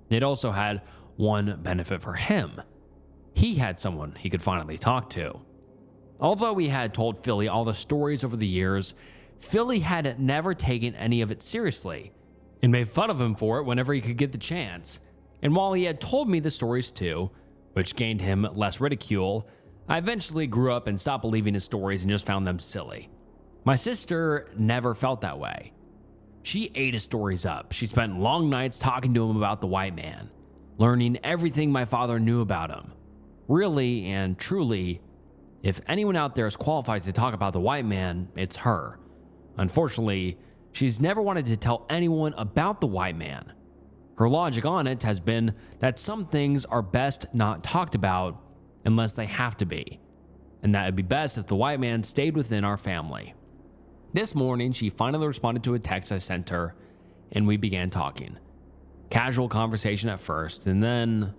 Speaker 1: It also had one benefit for him. He had someone he could finally talk to. Although we had told Philly all the stories over the years, Philly had never taken any of it seriously and made fun of him for it whenever he could get the chance. And while he had told me the stories too, which gained him less ridicule, I eventually grew up and stopped believing his stories and just found them silly. My sister never felt that way. She ate his stories up. She spent long nights talking to him about the white man, learning everything my father knew about him. Really and truly, if anyone out there is qualified to talk about the white man, it's her. Unfortunately, she's never wanted to tell anyone about the white man. Her logic on it has been that some things are best not talked about unless they have to be, and that it'd be best if the white man stayed within our family. This morning, she finally responded to a text I sent her, and we began talking. Casual conversation at first, and then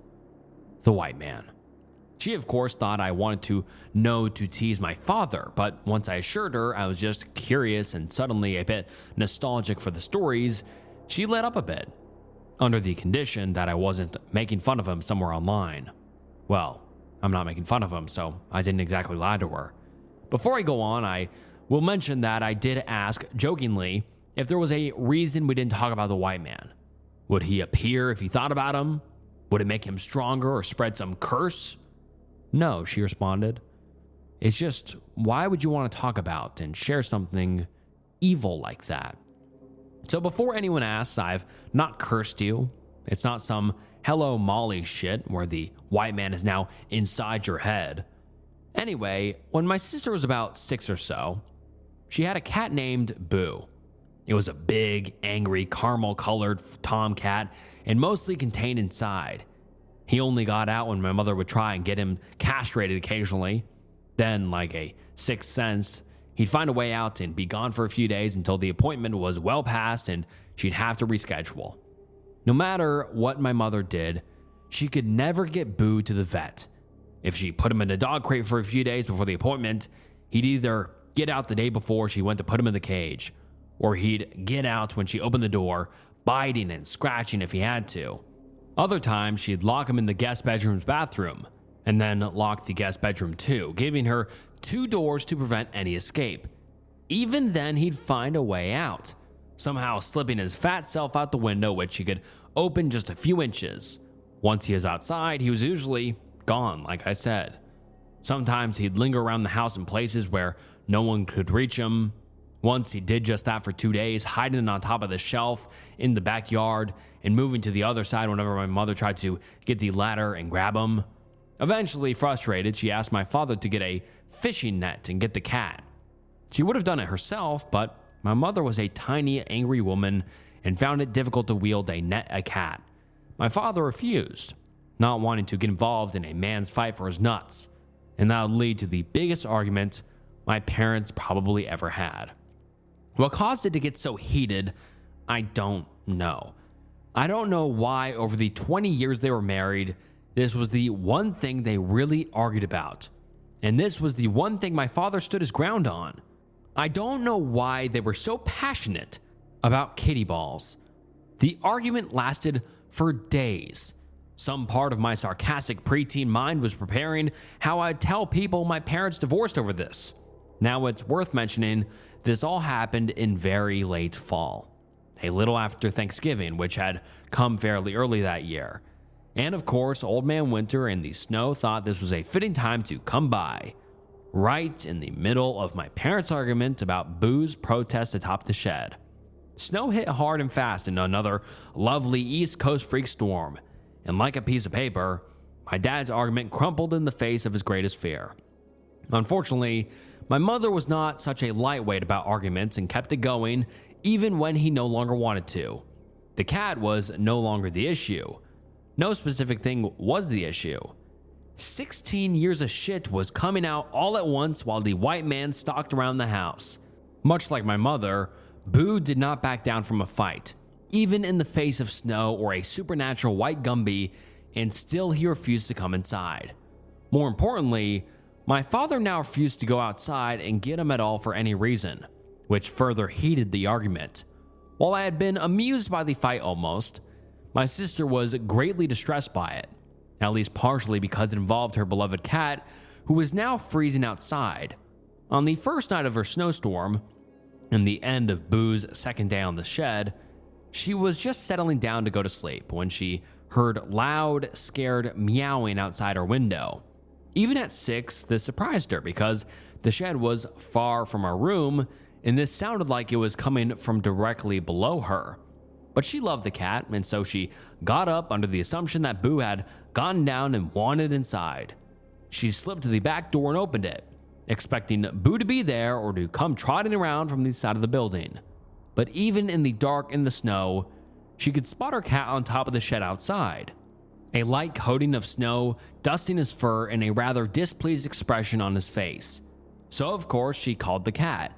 Speaker 1: the white man. She, of course, thought I wanted to know to tease my father, but once I assured her I was just curious and suddenly a bit nostalgic for the stories, she let up a bit, under the condition that I wasn't making fun of him somewhere online. Well, I'm not making fun of him, so I didn't exactly lie to her. Before I go on, I will mention that I did ask, jokingly, if there was a reason we didn't talk about the white man. Would he appear if you thought about him? Would it make him stronger or spread some curse? No, she responded. It's just, why would you want to talk about and share something evil like that? So before anyone asks, I've not cursed you. It's not some Hello Molly shit where the white man is now inside your head. Anyway, when my sister was about 6 or so, she had a cat named Boo. It was a big, angry, caramel-colored tomcat and mostly contained inside. He only got out when my mother would try and get him castrated occasionally. Then, like a sixth sense, he'd find a way out and be gone for a few days until the appointment was well past and she'd have to reschedule. No matter what my mother did, she could never get Boo to the vet. If she put him in a dog crate for a few days before the appointment, he'd either get out the day before she went to put him in the cage, or he'd get out when she opened the door, biting and scratching if he had to. Other times, she'd lock him in the guest bedroom's bathroom, and then lock the guest bedroom too, giving her 2 doors to prevent any escape. Even then, he'd find a way out, somehow slipping his fat self out the window, which he could open just a few inches. Once he was outside, he was usually gone, like I said. Sometimes he'd linger around the house in places where no one could reach him. Once he did just that for 2 days, hiding on top of the shelf in the backyard and moving to the other side whenever my mother tried to get the ladder and grab him. Eventually, frustrated, she asked my father to get a fishing net and get the cat. She would have done it herself, but my mother was a tiny, angry woman and found it difficult to wield a cat. My father refused, not wanting to get involved in a man's fight for his nuts, and that would lead to the biggest argument my parents probably ever had. What caused it to get so heated, I don't know. I don't know why over the 20 years they were married, this was the one thing they really argued about. And this was the one thing my father stood his ground on. I don't know why they were so passionate about kiddie balls. The argument lasted for days. Some part of my sarcastic preteen mind was preparing how I'd tell people my parents divorced over this. Now it's worth mentioning this all happened in very late fall, a little after Thanksgiving, which had come fairly early that year. And of course, Old Man Winter and the snow thought this was a fitting time to come by, right in the middle of my parents' argument about Boo's protest atop the shed. Snow hit hard and fast in another lovely East Coast freak storm, and like a piece of paper, my dad's argument crumpled in the face of his greatest fear. Unfortunately, my mother was not such a lightweight about arguments and kept it going even when he no longer wanted to. The cat was no longer the issue. No specific thing was the issue. 16 years of shit was coming out all at once while the white man stalked around the house. Much like my mother, Boo did not back down from a fight, even in the face of snow or a supernatural white Gumby, and still he refused to come inside. More importantly, my father now refused to go outside and get him at all for any reason, which further heated the argument. While I had been amused by the fight almost, my sister was greatly distressed by it, at least partially because it involved her beloved cat, who was now freezing outside. On the first night of her snowstorm, and the end of Boo's second day on the shed, she was just settling down to go to sleep when she heard loud, scared meowing outside her window. Even at 6, this surprised her because the shed was far from our room, and this sounded like it was coming from directly below her. But she loved the cat, and so she got up under the assumption that Boo had gone down and wanted inside. She slipped to the back door and opened it, expecting Boo to be there or to come trotting around from the side of the building. But even in the dark and the snow, she could spot her cat on top of the shed outside. A light coating of snow dusting his fur and a rather displeased expression on his face. So of course she called the cat.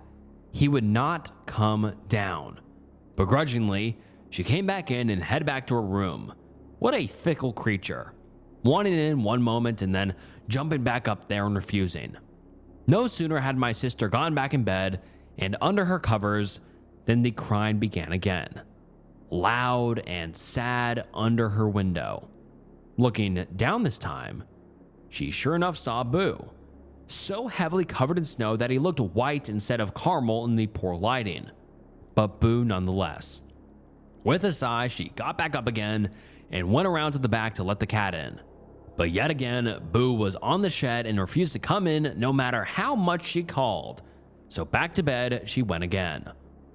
Speaker 1: He would not come down. Begrudgingly, she came back in and headed back to her room. What a fickle creature. Wanting in one moment and then jumping back up there and refusing. No sooner had my sister gone back in bed and under her covers than the crying began again. Loud and sad under her window. Looking down this time, she sure enough saw Boo, so heavily covered in snow that he looked white instead of caramel in the poor lighting, but Boo nonetheless. With a sigh, she got back up again and went around to the back to let the cat in. But yet again, Boo was on the shed and refused to come in no matter how much she called. So back to bed she went again,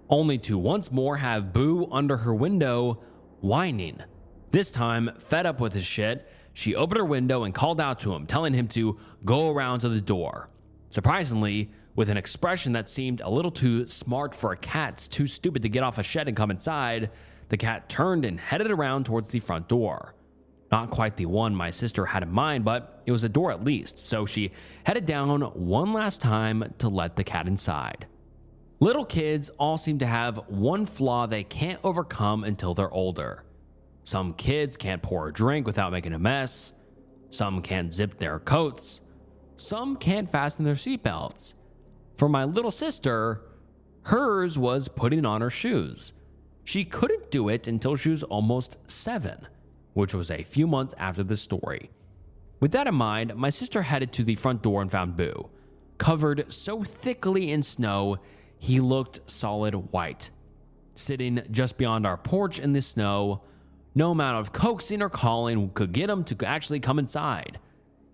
Speaker 1: only to once more have Boo under her window whining. This time, fed up with his shit, she opened her window and called out to him, telling him to go around to the door. Surprisingly, with an expression that seemed a little too smart for a cat too stupid to get off a shed and come inside, the cat turned and headed around towards the front door. Not quite the one my sister had in mind, but it was a door at least, so she headed down one last time to let the cat inside. Little kids all seem to have one flaw they can't overcome until they're older. Some kids can't pour a drink without making a mess. Some can't zip their coats. Some can't fasten their seatbelts. For my little sister, hers was putting on her shoes. She couldn't do it until she was almost 7, which was a few months after the story. With that in mind, my sister headed to the front door and found Boo, covered so thickly in snow he looked solid white, sitting just beyond our porch in the snow. No amount of coaxing or calling could get him to actually come inside.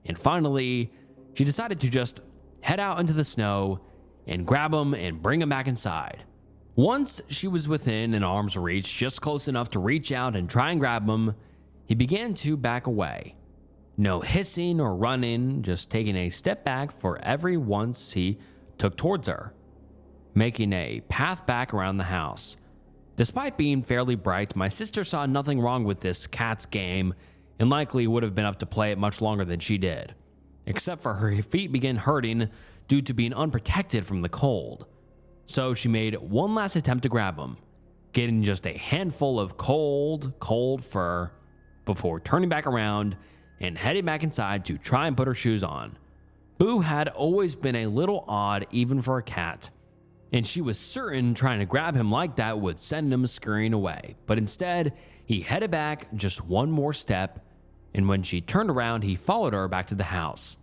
Speaker 1: And finally, she decided to just head out into the snow and grab him and bring him back inside. Once she was within an arm's reach, just close enough to reach out and try and grab him, he began to back away. No hissing or running, just taking a step back for every once he took towards her, making a path back around the house. Despite being fairly bright, my sister saw nothing wrong with this cat's game and likely would have been up to play it much longer than she did, except for her feet began hurting due to being unprotected from the cold. So she made one last attempt to grab him, getting just a handful of cold fur before turning back around and heading back inside to try and put her shoes on. Boo had always been a little odd even for a cat, and she was certain trying to grab him like that would send him scurrying away. But instead, he headed back just one more step, and when she turned around, he followed her back to the house,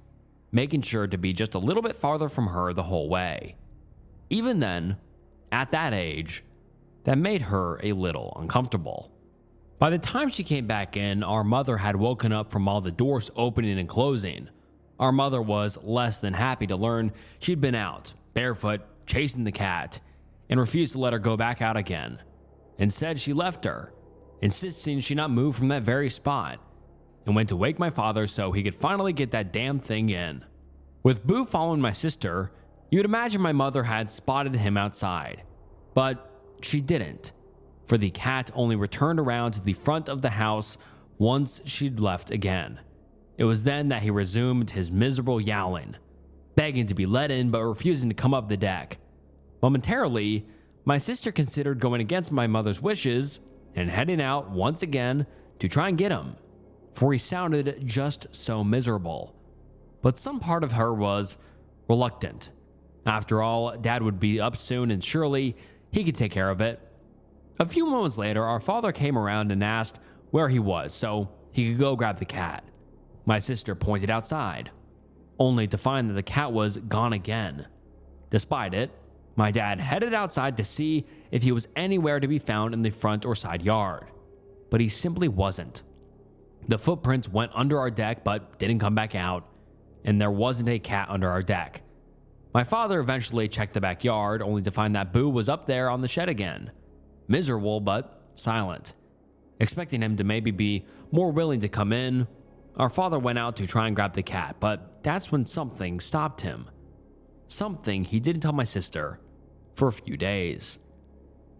Speaker 1: making sure to be just a little bit farther from her the whole way. Even then, at that age, that made her a little uncomfortable. By the time she came back in, our mother had woken up from all the doors opening and closing. Our mother was less than happy to learn she'd been out, barefoot, chasing the cat, and refused to let her go back out again. Instead, she left her, insisting she not move from that very spot, and went to wake my father so he could finally get that damn thing in. With Boo following my sister, you'd imagine my mother had spotted him outside, but she didn't, for the cat only returned around to the front of the house once she'd left again. It was then that he resumed his miserable yowling, begging to be let in but refusing to come up the deck. Momentarily, my sister considered going against my mother's wishes and heading out once again to try and get him, for he sounded just so miserable. But some part of her was reluctant. After all, Dad would be up soon and surely he could take care of it. A few moments later, our father came around and asked where he was so he could go grab the cat. My sister pointed outside, only to find that the cat was gone again. Despite it, my dad headed outside to see if he was anywhere to be found in the front or side yard, but he simply wasn't. The footprints went under our deck but didn't come back out, and there wasn't a cat under our deck. My father eventually checked the backyard, only to find that Boo was up there on the shed again, miserable but silent. Expecting him to maybe be more willing to come in, our father went out to try and grab the cat, but that's when something stopped him. Something he didn't tell my sister for a few days.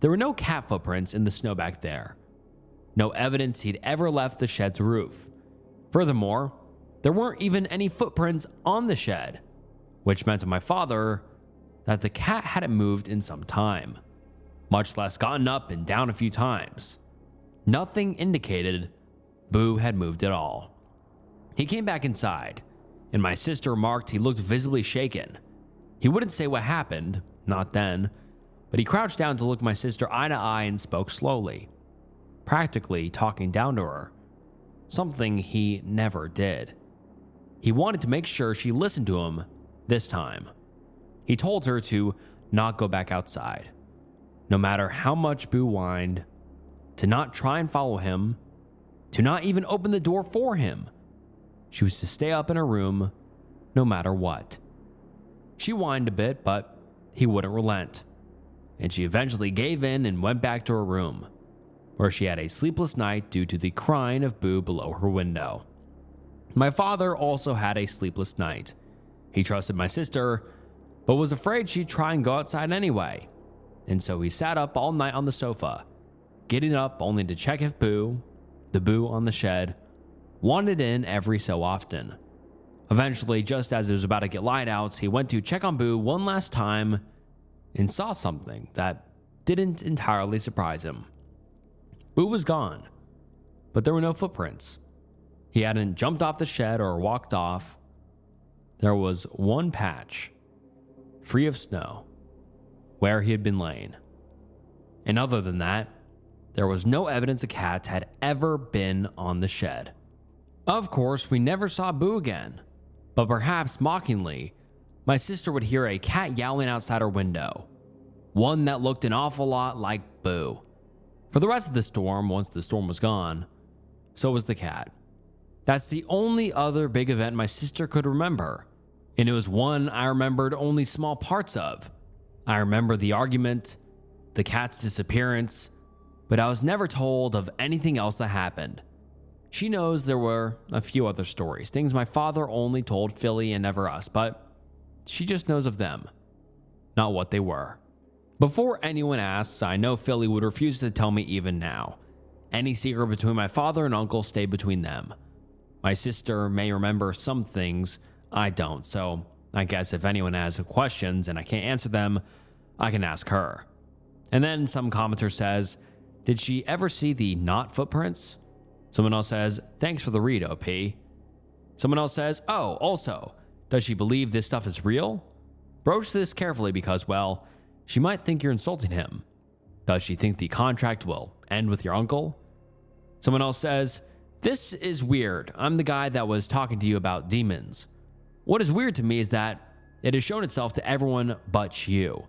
Speaker 1: There were no cat footprints in the snow back there. No evidence he'd ever left the shed's roof. Furthermore, there weren't even any footprints on the shed, which meant to my father that the cat hadn't moved in some time, much less gotten up and down a few times. Nothing indicated Boo had moved at all. He came back inside, and my sister remarked he looked visibly shaken. He wouldn't say what happened, not then, but he crouched down to look my sister eye to eye and spoke slowly, practically talking down to her, something he never did. He wanted to make sure she listened to him this time. He told her to not go back outside, no matter how much Boo whined, to not try and follow him, to not even open the door for him. She was to stay up in her room no matter what. She whined a bit, but he wouldn't relent, and she eventually gave in and went back to her room, where she had a sleepless night due to the crying of Boo below her window. My father also had a sleepless night. He trusted my sister, but was afraid she'd try and go outside anyway, and so he sat up all night on the sofa, getting up only to check if Boo, the Boo on the shed, wandered in every so often. Eventually, just as it was about to get light out, he went to check on Boo one last time and saw something that didn't entirely surprise him. Boo was gone, but there were no footprints. He hadn't jumped off the shed or walked off. There was one patch, free of snow, where he had been laying. And other than that, there was no evidence a cat had ever been on the shed. Of course, we never saw Boo again, but perhaps mockingly, my sister would hear a cat yowling outside her window, one that looked an awful lot like Boo. For the rest of the storm, once the storm was gone, so was the cat. That's the only other big event my sister could remember, and it was one I remembered only small parts of. I remember the argument, the cat's disappearance, but I was never told of anything else that happened. She knows there were a few other stories, things my father only told Philly and never us, but she just knows of them, not what they were. Before anyone asks, I know Philly would refuse to tell me even now. Any secret between my father and uncle stayed between them. My sister may remember some things I don't, so I guess if anyone has questions and I can't answer them, I can ask her. And then some commenter says, did she ever see the knot footprints? Someone else says, thanks for the read, OP. Someone else says, oh, also, does she believe this stuff is real? Broach this carefully because, well, she might think you're insulting him. Does she think the contract will end with your uncle? Someone else says, this is weird. I'm the guy that was talking to you about demons. What is weird to me is that it has shown itself to everyone but you.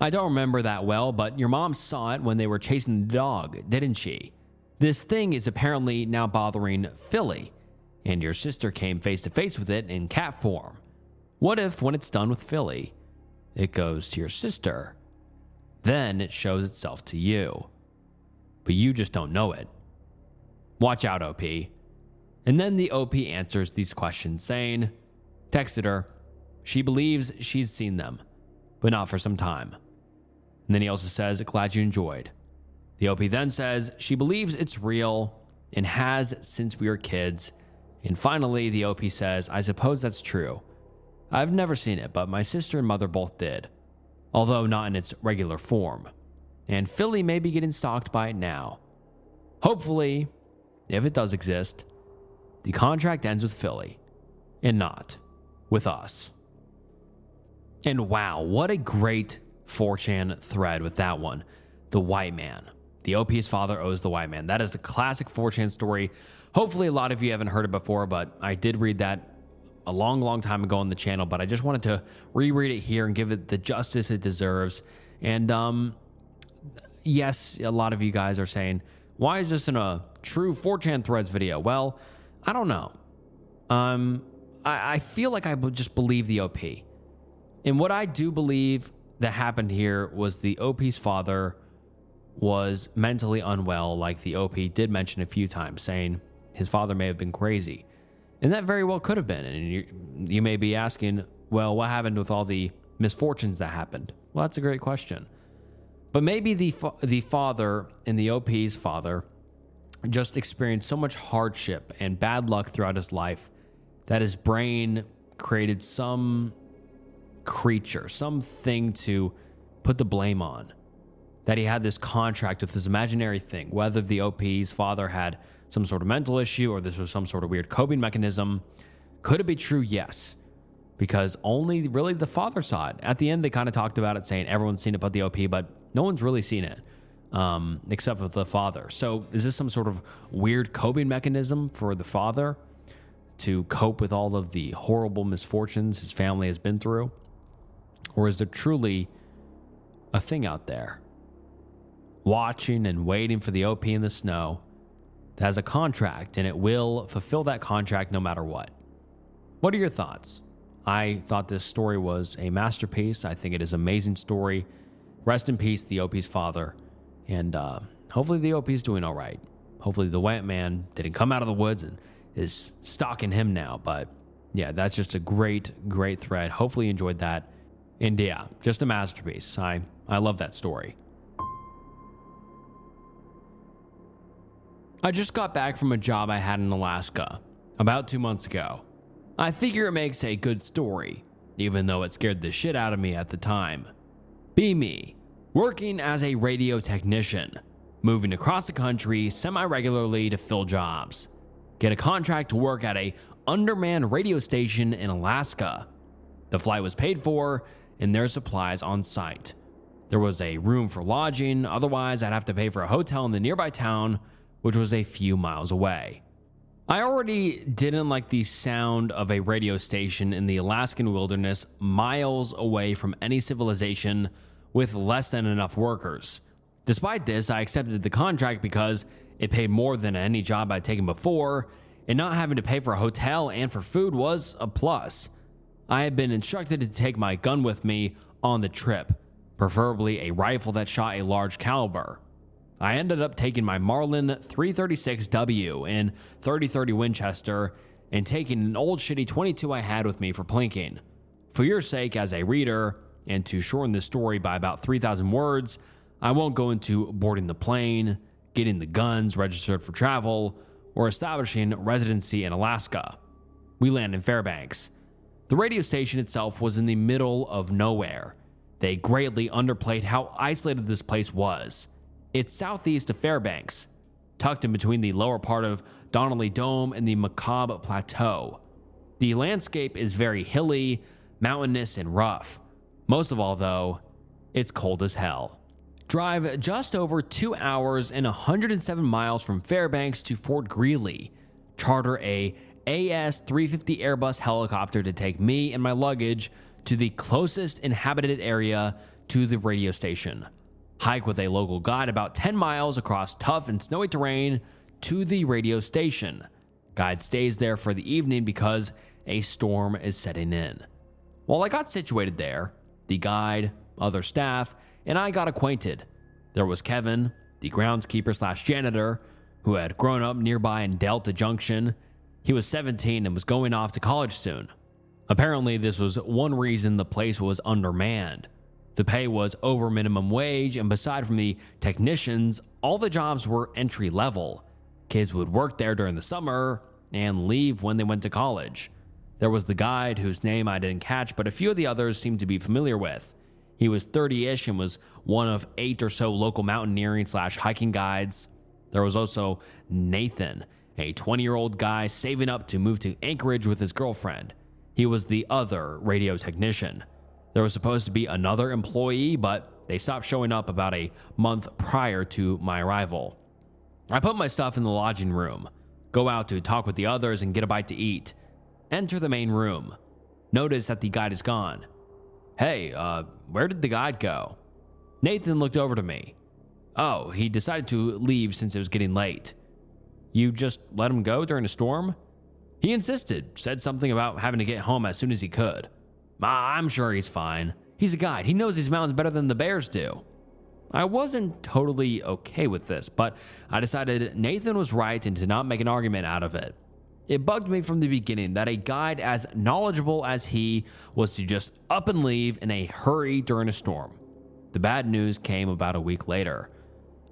Speaker 1: I don't remember that well, but your mom saw it when they were chasing the dog, didn't she? This thing is apparently now bothering Philly, and your sister came face to face with it in cat form. What if, when it's done with Philly, it goes to your sister? Then it shows itself to you. But you just don't know it. Watch out, OP. And then the OP answers these questions saying, texted her, she believes she's seen them, but not for some time. And then he also says, glad you enjoyed. The OP then says she believes it's real and has since we were kids. And finally, the OP says, I suppose that's true. I've never seen it, but my sister and mother both did, although not in its regular form. And Philly may be getting stalked by it now. Hopefully, if it does exist, the contract ends with Philly and not with us. And wow, what a great 4chan thread with that one. The white man. The OP's father owes the white man. That is the classic 4chan story. Hopefully a lot of you haven't heard it before, but I did read that a long time ago on the channel, but I just wanted to reread it here and give it the justice it deserves. And yes, a lot of you guys are saying, why is this in a true 4chan threads video? Well, I don't know. I feel like I would just believe the OP. And what I do believe that happened here was the OP's father was mentally unwell, like the OP did mention a few times, saying his father may have been crazy. And that very well could have been. And you may be asking, well, what happened with all the misfortunes that happened? Well, that's a great question. But maybe the father and the OP's father just experienced so much hardship and bad luck throughout his life that his brain created some creature, something to put the blame on. That he had this contract with this imaginary thing, whether the OP's father had some sort of mental issue or this was some sort of weird coping mechanism. Could it be true? Yes. Because only really the father saw it. At the end, they kind of talked about it, saying everyone's seen it but the OP, but no one's really seen it except for the father. So is this some sort of weird coping mechanism for the father to cope with all of the horrible misfortunes his family has been through? Or is there truly a thing out there watching and waiting for the OP in the snow that has a contract and it will fulfill that contract no matter what? What are your thoughts? I thought this story was a masterpiece. I think it is an amazing story. Rest in peace, the OP's father. And hopefully the OP's doing all right. Hopefully the white man didn't come out of the woods and is stalking him now. But yeah, that's just a great thread. Hopefully you enjoyed that. And yeah, just a masterpiece. I love that story. I just got back from a job I had in Alaska about 2 months ago. I figure it makes a good story, even though it scared the shit out of me at the time. Be me, working as a radio technician, moving across the country semi-regularly to fill jobs. Get a contract to work at a undermanned radio station in Alaska. The flight was paid for and their supplies on site. There was a room for lodging, otherwise I'd have to pay for a hotel in the nearby town, which was a few miles away. I already didn't like the sound of a radio station in the Alaskan wilderness miles away from any civilization with less than enough workers. Despite this, I accepted the contract because it paid more than any job I'd taken before, and not having to pay for a hotel and for food was a plus. I had been instructed to take my gun with me on the trip, preferably a rifle that shot a large caliber. I ended up taking my Marlin 336W in 30-30 Winchester and taking an old shitty 22 I had with me for plinking. For your sake as a reader, and to shorten this story by about 3,000 words, I won't go into boarding the plane, getting the guns registered for travel, or establishing residency in Alaska. We land in Fairbanks. The radio station itself was in the middle of nowhere, They greatly underplayed how isolated this place was. It's southeast of Fairbanks, tucked in between the lower part of Donnelly Dome and the Macabre Plateau. The landscape is very hilly, mountainous, and rough. Most of all, though, it's cold as hell. Drive just over 2 hours and 107 miles from Fairbanks to Fort Greely. Charter a AS-350 Airbus helicopter to take me and my luggage to the closest inhabited area to the radio station. Hike with a local guide about 10 miles across tough and snowy terrain to the radio station. Guide stays there for the evening because a storm is setting in. While I got situated there, the guide, other staff, and I got acquainted. There was Kevin, the groundskeeper/janitor, who had grown up nearby in Delta Junction. He was 17 and was going off to college soon. Apparently, this was one reason the place was undermanned. The pay was over minimum wage, and beside from the technicians, all the jobs were entry level. Kids would work there during the summer and leave when they went to college. There was the guide, whose name I didn't catch, but a few of the others seemed to be familiar with. He was 30-ish and was one of 8 or so local mountaineering/hiking guides. There was also Nathan, a 20-year-old guy saving up to move to Anchorage with his girlfriend. He was the other radio technician. There was supposed to be another employee, but they stopped showing up about a month prior to my arrival. I put my stuff in the lodging room, go out to talk with the others and get a bite to eat. Enter the main room. Notice that the guide is gone. Hey, where did the guide go? Nathan looked over to me. Oh, he decided to leave since it was getting late. You just let him go during a storm? He insisted, said something about having to get home as soon as he could. I'm sure he's fine. He's a guide. He knows these mountains better than the bears do. I wasn't totally okay with this, but I decided Nathan was right and to not make an argument out of it. It bugged me from the beginning that a guide as knowledgeable as he was to just up and leave in a hurry during a storm. The bad news came about a week later.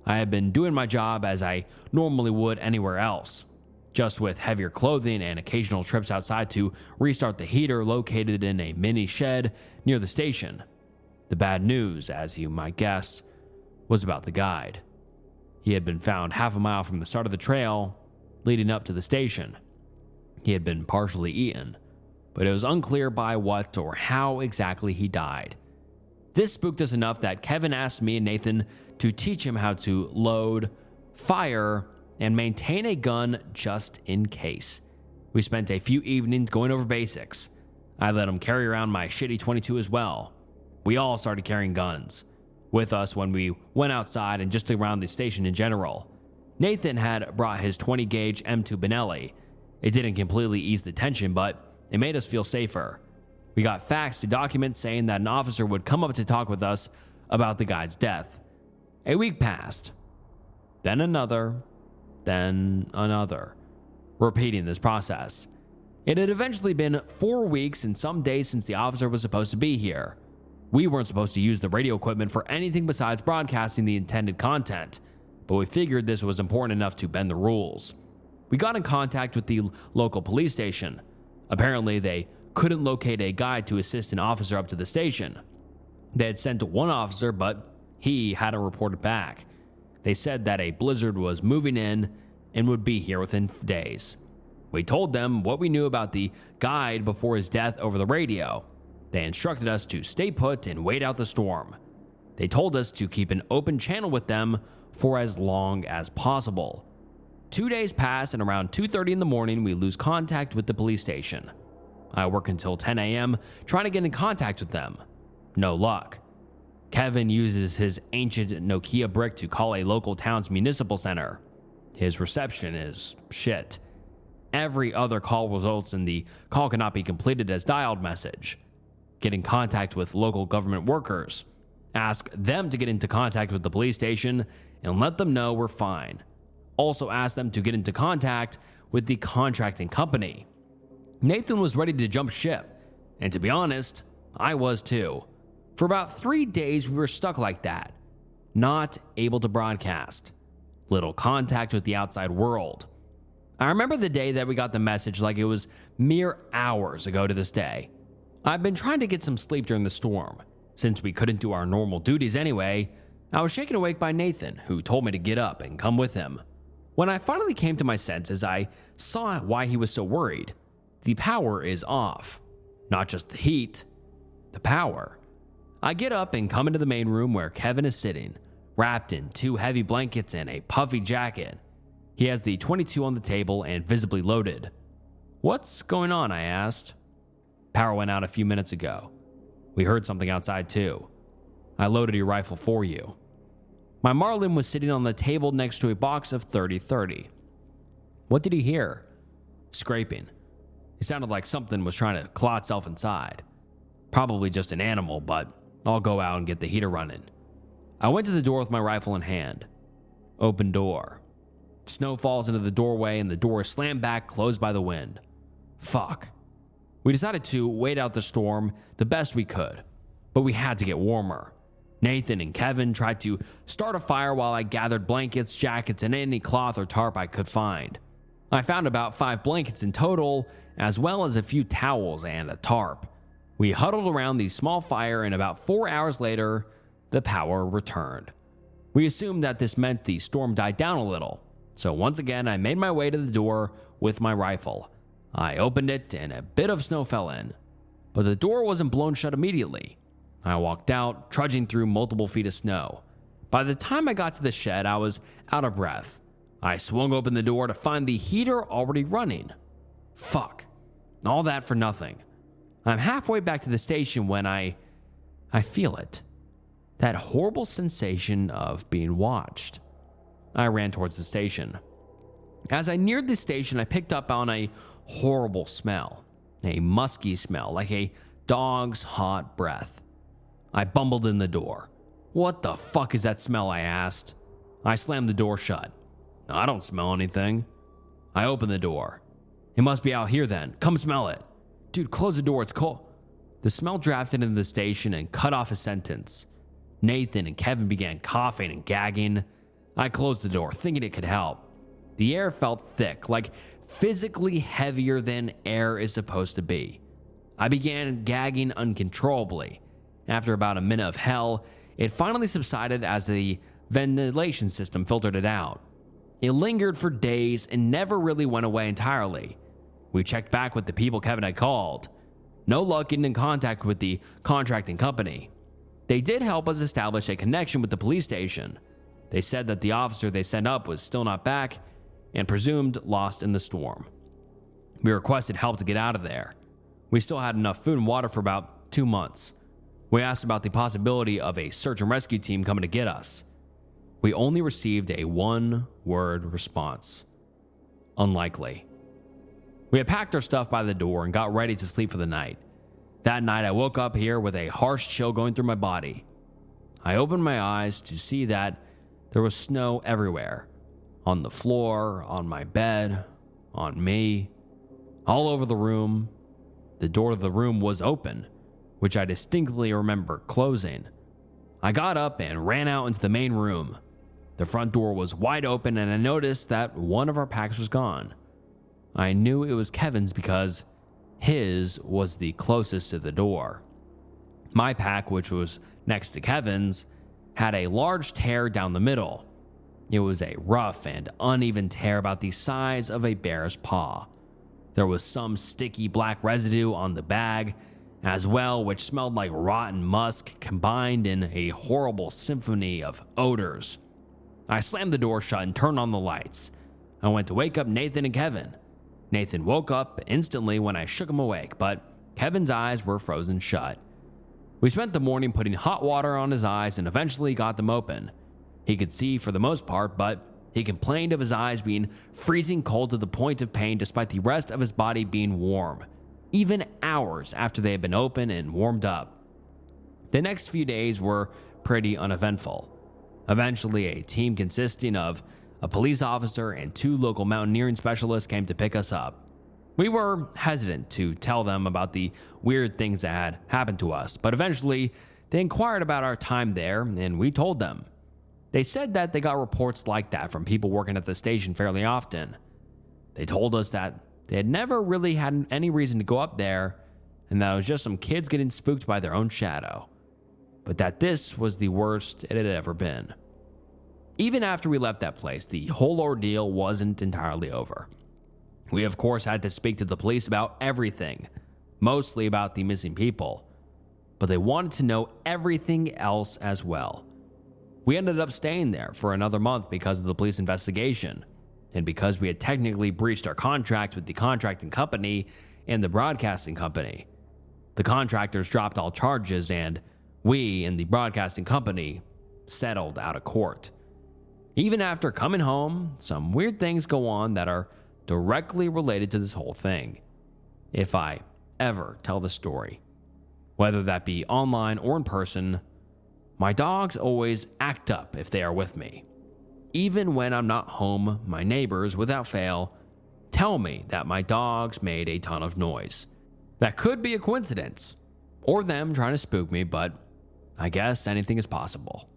Speaker 1: I had been doing my job as I normally would anywhere else, just with heavier clothing and occasional trips outside to restart the heater located in a mini shed near the station. The bad news, as you might guess, was about the guide. He had been found half a mile from the start of the trail leading up to the station. He had been partially eaten, but it was unclear by what or how exactly he died. This spooked us enough that Kevin asked me and Nathan to teach him how to load, fire, and maintain a gun just in case. We spent a few evenings going over basics. I let him carry around my shitty 22 as well. We all started carrying guns with us when we went outside and just around the station in general. Nathan had brought his 20 gauge M2 Benelli. It didn't completely ease the tension, but it made us feel safer. We got facts to document saying that an officer would come up to talk with us about the guide's death. A week passed, then another, repeating this process. It had eventually been 4 weeks and some days since the officer was supposed to be here. We weren't supposed to use the radio equipment for anything besides broadcasting the intended content, but we figured this was important enough to bend the rules. We got in contact with the local police station. Apparently, they couldn't locate a guide to assist an officer up to the station. They had sent one officer, but he hadn't reported back. They said that a blizzard was moving in and would be here within days. We told them what we knew about the guide before his death over the radio. They instructed us to stay put and wait out the storm. They told us to keep an open channel with them for as long as possible. 2 days pass, and around 2:30 in the morning, we lose contact with the police station. I work until 10 a.m. trying to get in contact with them. No luck. Kevin uses his ancient Nokia brick to call a local town's municipal center. His reception is shit. Every other call results in the call cannot be completed as dialed message. Get in contact with local government workers. Ask them to get into contact with the police station and let them know we're fine. Also ask them to get into contact with the contracting company. Nathan was ready to jump ship, and to be honest, I was too. For about 3 days, we were stuck like that, not able to broadcast. Little contact with the outside world. I remember the day that we got the message like it was mere hours ago to this day. I've been trying to get some sleep during the storm. Since we couldn't do our normal duties anyway, I was shaken awake by Nathan, who told me to get up and come with him. When I finally came to my senses, I saw why he was so worried. The power is off. Not just the heat, the power. I get up and come into the main room where Kevin is sitting, wrapped in 2 heavy blankets and a puffy jacket. He has the .22 on the table and visibly loaded. "What's going on?" I asked. "Power went out a few minutes ago. We heard something outside too. I loaded your rifle for you." My Marlin was sitting on the table next to a box of .30. "What did he hear?" "Scraping. It sounded like something was trying to claw itself inside. Probably just an animal, but I'll go out and get the heater running." I went to the door with my rifle in hand. Open door. Snow falls into the doorway and the door is slammed back, closed by the wind. Fuck. We decided to wait out the storm the best we could, but we had to get warmer. Nathan and Kevin tried to start a fire while I gathered blankets, jackets, and any cloth or tarp I could find. I found about 5 blankets in total, as well as a few towels and a tarp. We huddled around the small fire, and about 4 hours later, the power returned. We assumed that this meant the storm died down a little, so once again I made my way to the door with my rifle. I opened it and a bit of snow fell in, but the door wasn't blown shut immediately. I walked out, trudging through multiple feet of snow. By the time I got to the shed, I was out of breath. I swung open the door to find the heater already running. Fuck. All that for nothing. I'm halfway back to the station when I feel it. That horrible sensation of being watched. I ran towards the station. As I neared the station, I picked up on a horrible smell. A musky smell, like a dog's hot breath. I bumbled in the door. "What the fuck is that smell?" I asked. I slammed the door shut. "I don't smell anything." I opened the door. "It must be out here then. Come smell it." "Dude, close the door, it's cold." The smell drafted into the station and cut off a sentence. Nathan and Kevin began coughing and gagging. I closed the door, thinking it could help. The air felt thick, like physically heavier than air is supposed to be. I began gagging uncontrollably. After about a minute of hell, it finally subsided as the ventilation system filtered it out. It lingered for days and never really went away entirely. We checked back with the people Kevin had called. No luck getting in contact with the contracting company. They did help us establish a connection with the police station. They said that the officer they sent up was still not back and presumed lost in the storm. We requested help to get out of there. We still had enough food and water for about 2 months. We asked about the possibility of a search and rescue team coming to get us. We only received a 1-word response. Unlikely. We had packed our stuff by the door and got ready to sleep for the night. That night I woke up here with a harsh chill going through my body. I opened my eyes to see that there was snow everywhere. On the floor, on my bed, on me, all over the room. The door of the room was open, which I distinctly remember closing. I got up and ran out into the main room. The front door was wide open and I noticed that one of our packs was gone. I knew it was Kevin's because his was the closest to the door. My pack, which was next to Kevin's, had a large tear down the middle. It was a rough and uneven tear about the size of a bear's paw. There was some sticky black residue on the bag as well, which smelled like rotten musk combined in a horrible symphony of odors. I slammed the door shut and turned on the lights. I went to wake up Nathan and Kevin. Nathan woke up instantly when I shook him awake, but Kevin's eyes were frozen shut. We spent the morning putting hot water on his eyes and eventually got them open. He could see for the most part, but he complained of his eyes being freezing cold to the point of pain despite the rest of his body being warm, even hours after they had been open and warmed up. The next few days were pretty uneventful. Eventually, a team consisting of a police officer and 2 local mountaineering specialists came to pick us up. We were hesitant to tell them about the weird things that had happened to us, but eventually they inquired about our time there and we told them. They said that they got reports like that from people working at the station fairly often. They told us that they had never really had any reason to go up there and that it was just some kids getting spooked by their own shadow. but that this was the worst it had ever been. Even after we left that place, the whole ordeal wasn't entirely over. We, of course, had to speak to the police about everything, mostly about the missing people, but they wanted to know everything else as well. We ended up staying there for another month because of the police investigation, and because we had technically breached our contract with the contracting company and the broadcasting company. The contractors dropped all charges, and we and the broadcasting company settled out of court. Even after coming home, some weird things go on that are directly related to this whole thing, if I ever tell the story. Whether that be online or in person, my dogs always act up if they are with me. Even when I'm not home, my neighbors, without fail, tell me that my dogs made a ton of noise. That could be a coincidence, or them trying to spook me, but I guess anything is possible.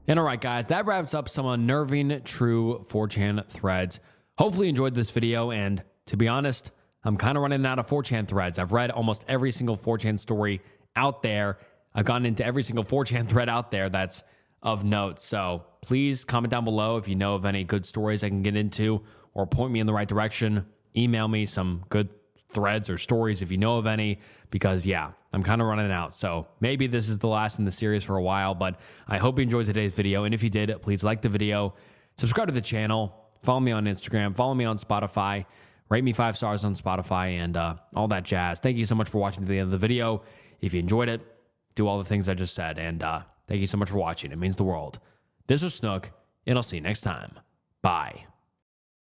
Speaker 1: And alright guys, that wraps up some unnerving true 4chan threads. Hopefully you enjoyed this video, and to be honest, I'm kind of running out of 4chan threads. I've read almost every single 4chan story out there. I've gone into every single 4chan thread out there that's of note. So please comment down below if you know of any good stories I can get into, or point me in the right direction. Email me some good threads or stories if you know of any, because yeah, I'm kind of running out. So maybe this is the last in the series for a while, but I hope you enjoyed today's video. And if you did, please like the video, subscribe to the channel, follow me on Instagram, follow me on Spotify, rate me 5 stars on Spotify, and all that jazz. Thank you so much for watching to the end of the video. If you enjoyed it, do all the things I just said, and thank you so much for watching. It means the world. This was Snook, and I'll see you next time. Bye.